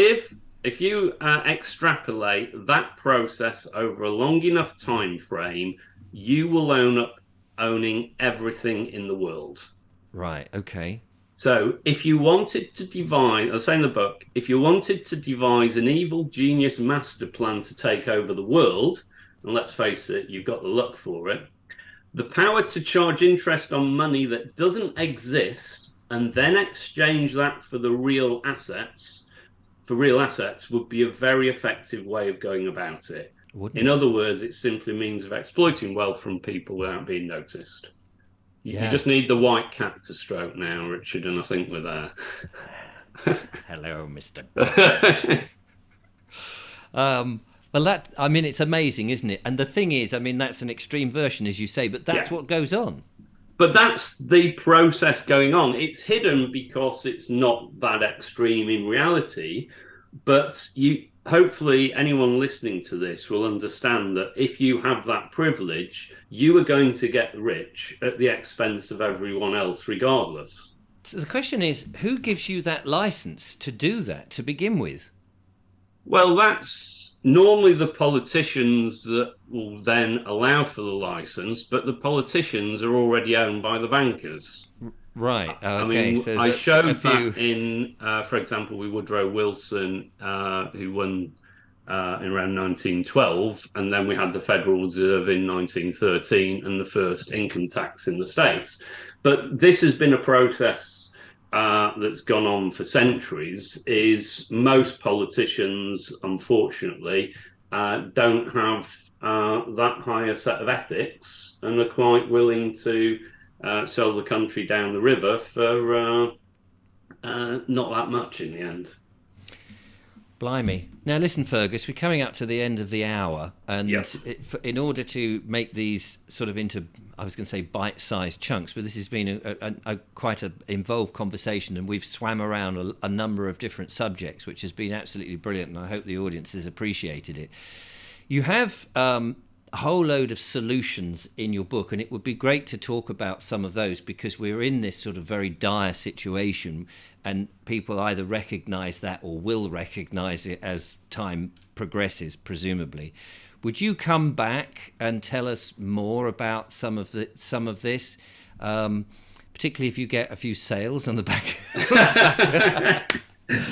extrapolate that process over a long enough time frame, you will own up owning everything in the world. Right, okay. So if you wanted to devise, I say in the book, if you wanted to devise an evil genius master plan to take over the world, and let's face it, you've got the luck for it, the power to charge interest on money that doesn't exist and then exchange that for real assets would be a very effective way of going about it. In other words, it simply means of exploiting wealth from people without being noticed. You just need the white cat to stroke now, Richard, and I think we're there. Hello, Mr. Well, it's amazing, isn't it? And the thing is, that's an extreme version, as you say, but that's what goes on. But that's the process going on. It's hidden because it's not that extreme in reality, but hopefully anyone listening to this will understand that if you have that privilege, you are going to get rich at the expense of everyone else regardless. So the question is, who gives you that license to do that to begin with? Well, that's normally the politicians that will then allow for the license, but the politicians are already owned by the bankers. Right. I Okay. mean, So I there's a showed that few. in, for example, with Woodrow Wilson, who won in around 1912, and then we had the Federal Reserve in 1913 and the first income tax in the States. But this has been a process that's gone on for centuries. Is most politicians, unfortunately, don't have that higher set of ethics and are quite willing to sell the country down the river for not that much in the end. Blimey. Now, listen, Fergus, we're coming up to the end of the hour, and Yep. in order to make these sort of into, I was going to say bite-sized chunks, but this has been a quite an involved conversation, and we've swam around a number of different subjects, which has been absolutely brilliant, and I hope the audience has appreciated it. You have a whole load of solutions in your book, and it would be great to talk about some of those because we're in this sort of very dire situation, and people either recognize that or will recognize it as time progresses, presumably. Would you come back and tell us more about some of this, particularly if you get a few sales on the back?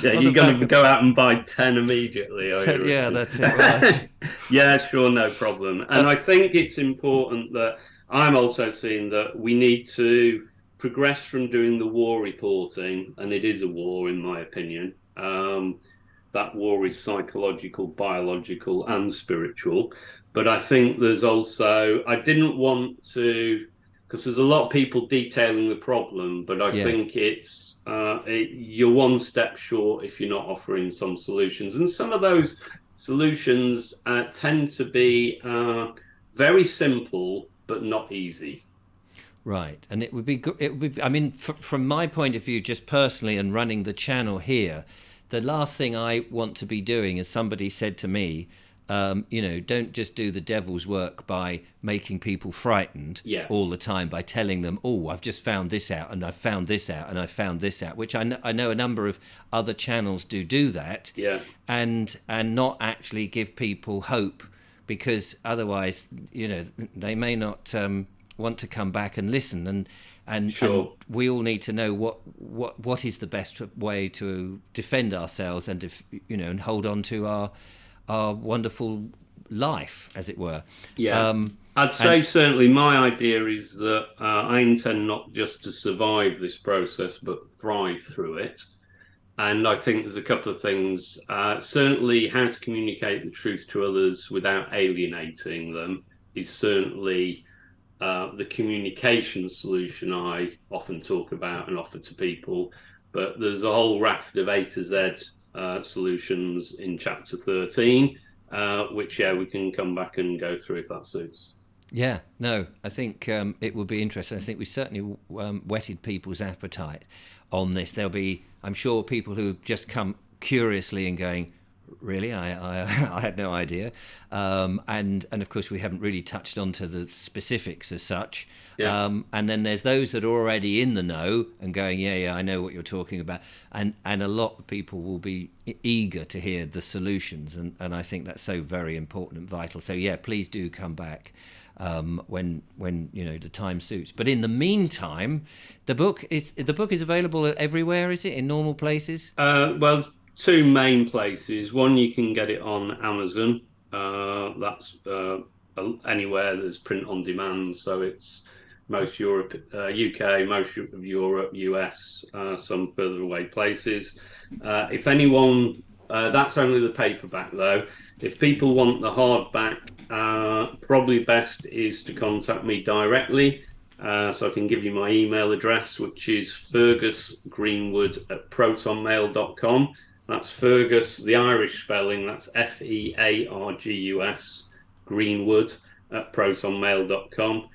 Yeah, you're going to go out and buy 10 immediately, are you? Yeah, that's it. Right. Yeah, sure, no problem. And I think it's important that I'm also seeing that we need to progress from doing the war reporting, and it is a war, in my opinion. That war is psychological, biological, and spiritual. But I think there's also, I didn't want to, because there's a lot of people detailing the problem, but I think you're one step short if you're not offering some solutions. And some of those solutions tend to be very simple, but not easy. Right, and it would be good. It would be. I mean, from my point of view, just personally, and running the channel here, the last thing I want to be doing, as somebody said to me, don't just do the devil's work by making people frightened all the time by telling them, oh, I've just found this out, and I've found this out, and I've found this out, which I know a number of other channels do that, and not actually give people hope, because otherwise, they may not want to come back and listen, and we all need to know what is the best way to defend ourselves and and hold on to our wonderful life, as it were. I'd say certainly my idea is that I intend not just to survive this process but thrive through it. And I think there's a couple of things. Certainly how to communicate the truth to others without alienating them is certainly the communication solution I often talk about and offer to people. But there's a whole raft of A to Z solutions in chapter 13, which we can come back and go through if that suits. Yeah, no, I think it would be interesting. I think we certainly whetted people's appetite on this. There'll be, I'm sure, people who just come curiously and going, really, I had no idea, and of course we haven't really touched on to the specifics as such. And then there's those that are already in the know and going, yeah, I know what you're talking about, and a lot of people will be eager to hear the solutions, and I think that's so very important and vital. So yeah, please do come back when the time suits. But in the meantime, the book is available everywhere. Is it in normal places? Well, two main places. One, you can get it on Amazon. That's anywhere there's print on demand. So it's most Europe, UK, most of Europe, US, some further away places. If anyone, that's only the paperback though. If people want the hardback, probably best is to contact me directly. So I can give you my email address, which is fergusgreenwood@protonmail.com. That's Fergus, the Irish spelling, that's Feargus, Greenwood @protonmail.com.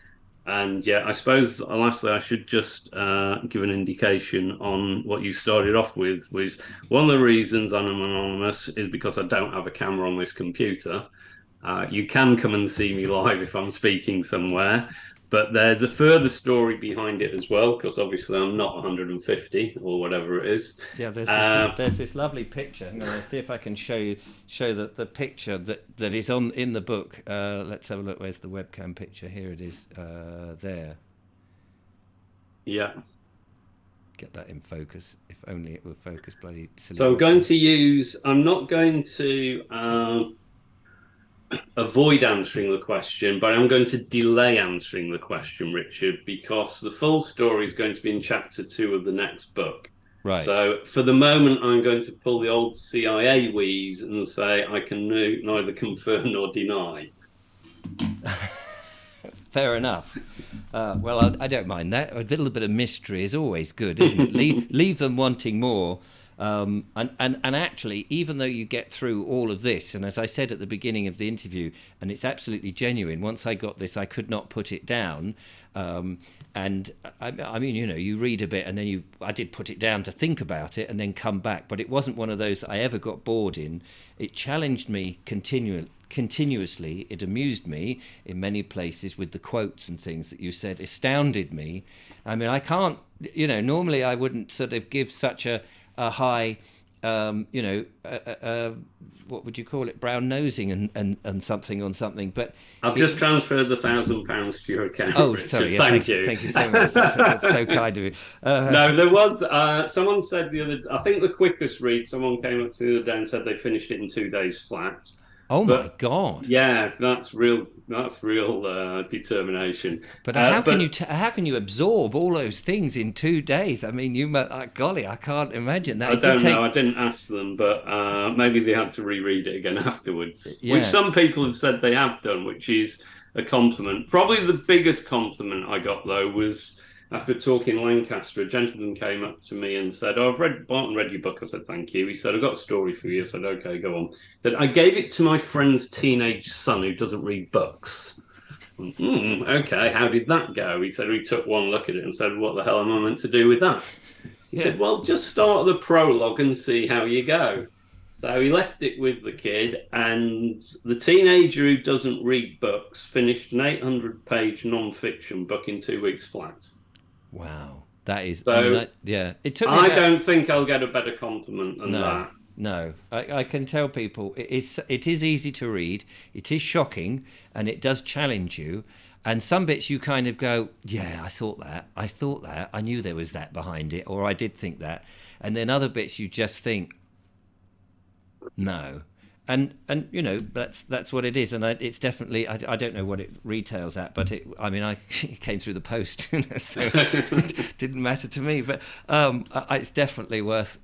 And I suppose lastly, I should just give an indication on what you started off with, was one of the reasons I'm anonymous is because I don't have a camera on this computer. You can come and see me live if I'm speaking somewhere, But there's a further story behind it as well, because obviously I'm not 150 or whatever it is. Yeah, there's this lovely picture. I'm going to see if I can show the picture that is in the book. Let's have a look. Where's the webcam picture? Here it is. There. Yeah. Get that in focus. If only it will focus. Bloody silly. So I'm not going to avoid answering the question, but I'm going to delay answering the question, Richard, because the full story is going to be in chapter 2 of the next book. Right. So for the moment, I'm going to pull the old CIA wheeze and say I can neither confirm nor deny. Fair enough. Well, I don't mind that. A little bit of mystery is always good, isn't it? Leave them wanting more. And actually, even though you get through all of this, and as I said at the beginning of the interview, and it's absolutely genuine, once I got this, I could not put it down. And I mean, you read a bit and then I did put it down to think about it and then come back. But it wasn't one of those that I ever got bored in. It challenged me continuously. It amused me in many places with the quotes and things that you said, astounded me. I mean, I can't, normally I wouldn't sort of give such a high, what would you call it, brown nosing and something on something. But I've just transferred the £1,000 to your account. Oh, Richard. sorry. Yeah, thank you. Thank you so much. That's so kind of you. No, there was someone said I think the quickest read, someone came up to the other day and said they finished it in 2 days flat. Oh my God! Yeah, that's real determination. But how can you absorb all those things in 2 days? I mean, golly, I can't imagine that. I don't know. I didn't ask them, but maybe they had to reread it again afterwards. Yeah. Which some people have said they have done, which is a compliment. Probably the biggest compliment I got though was after talking Lancaster, a gentleman came up to me and said, "Oh, I've read your book." I said, "Thank you." He said, "I've got a story for you." I said, "Okay, go on." He said, "I gave it to my friend's teenage son who doesn't read books." Okay, how did that go? He said he took one look at it and said, "What the hell am I meant to do with that?" He said, "Well, just start the prologue and see how you go." So he left it with the kid, and the teenager who doesn't read books finished an 800-page non-fiction book in 2 weeks flat. Wow, that is. So, it took me. I don't think I'll get a better compliment than that. No, I can tell people it is easy to read. It is shocking, and it does challenge you. And some bits you kind of go, yeah, I thought that. I knew there was that behind it, or I did think that. And then other bits you just think, no. And that's what it is, and it's definitely I don't know what it retails at, but it came through the post, so it didn't matter to me. But it's definitely worth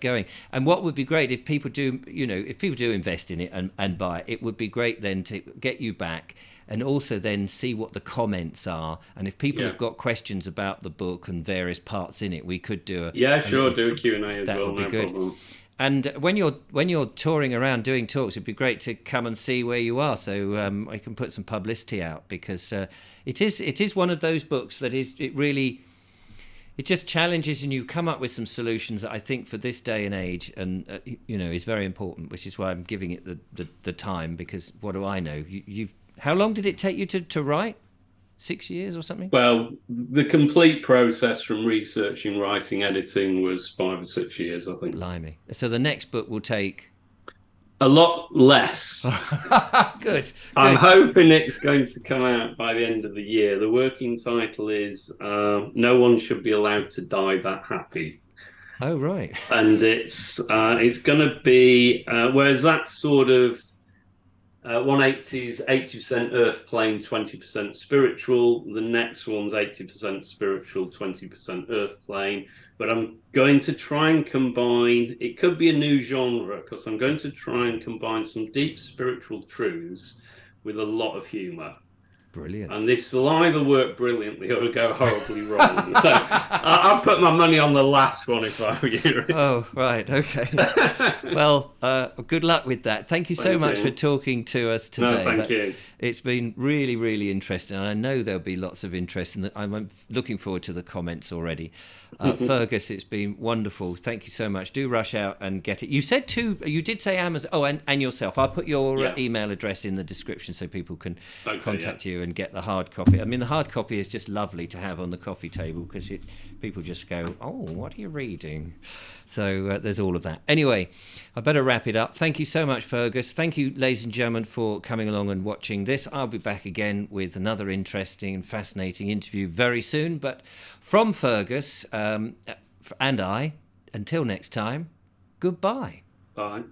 going. And what would be great if people do invest in it and buy it, it would be great then to get you back and also then see what the comments are. And if people have got questions about the book and various parts in it, we could do do a Q&A as well. That would be good. Problem. And when you're touring around doing talks, it'd be great to come and see where you are, so I can put some publicity out, because it is one of those books that it just challenges, and you come up with some solutions that I think for this day and age, and is very important, which is why I'm giving it the time, because what do I know? How long did it take you to write? 6 years or something? Well, the complete process from researching, writing, editing was 5 or 6 years, I think. Blimey. So the next book will take a lot less. Good. I'm hoping it's going to come out by the end of the year. The working title is "No One Should Be Allowed to Die That Happy." Oh, right. And it's going to be whereas that sort of 180 is 80% earth plane, 20% spiritual. The next one's 80% spiritual, 20% earth plane. But I'm going to try and combine, it could be a new genre, because I'm going to try and combine some deep spiritual truths with a lot of humour. Brilliant. And this will either work brilliantly or go horribly wrong. So I'll put my money on the last one if I were you. Oh, right. Okay. Well, good luck with that. Thank you so much for talking to us today. No, thank you. It's been really, really interesting. And I know there'll be lots of interest, and I'm looking forward to the comments already. Feargus, it's been wonderful. Thank you so much. Do rush out and get it. You did say Amazon. Oh, and yourself. I'll put your email address in the description so people can contact you and get the hard copy. I mean, the hard copy is just lovely to have on the coffee table because people just go, oh, what are you reading? So there's all of that. Anyway, I better wrap it up. Thank you so much, Feargus. Thank you, ladies and gentlemen, for coming along and watching this. I'll be back again with another interesting and fascinating interview very soon. But from Feargus and I, until next time, goodbye. Bye.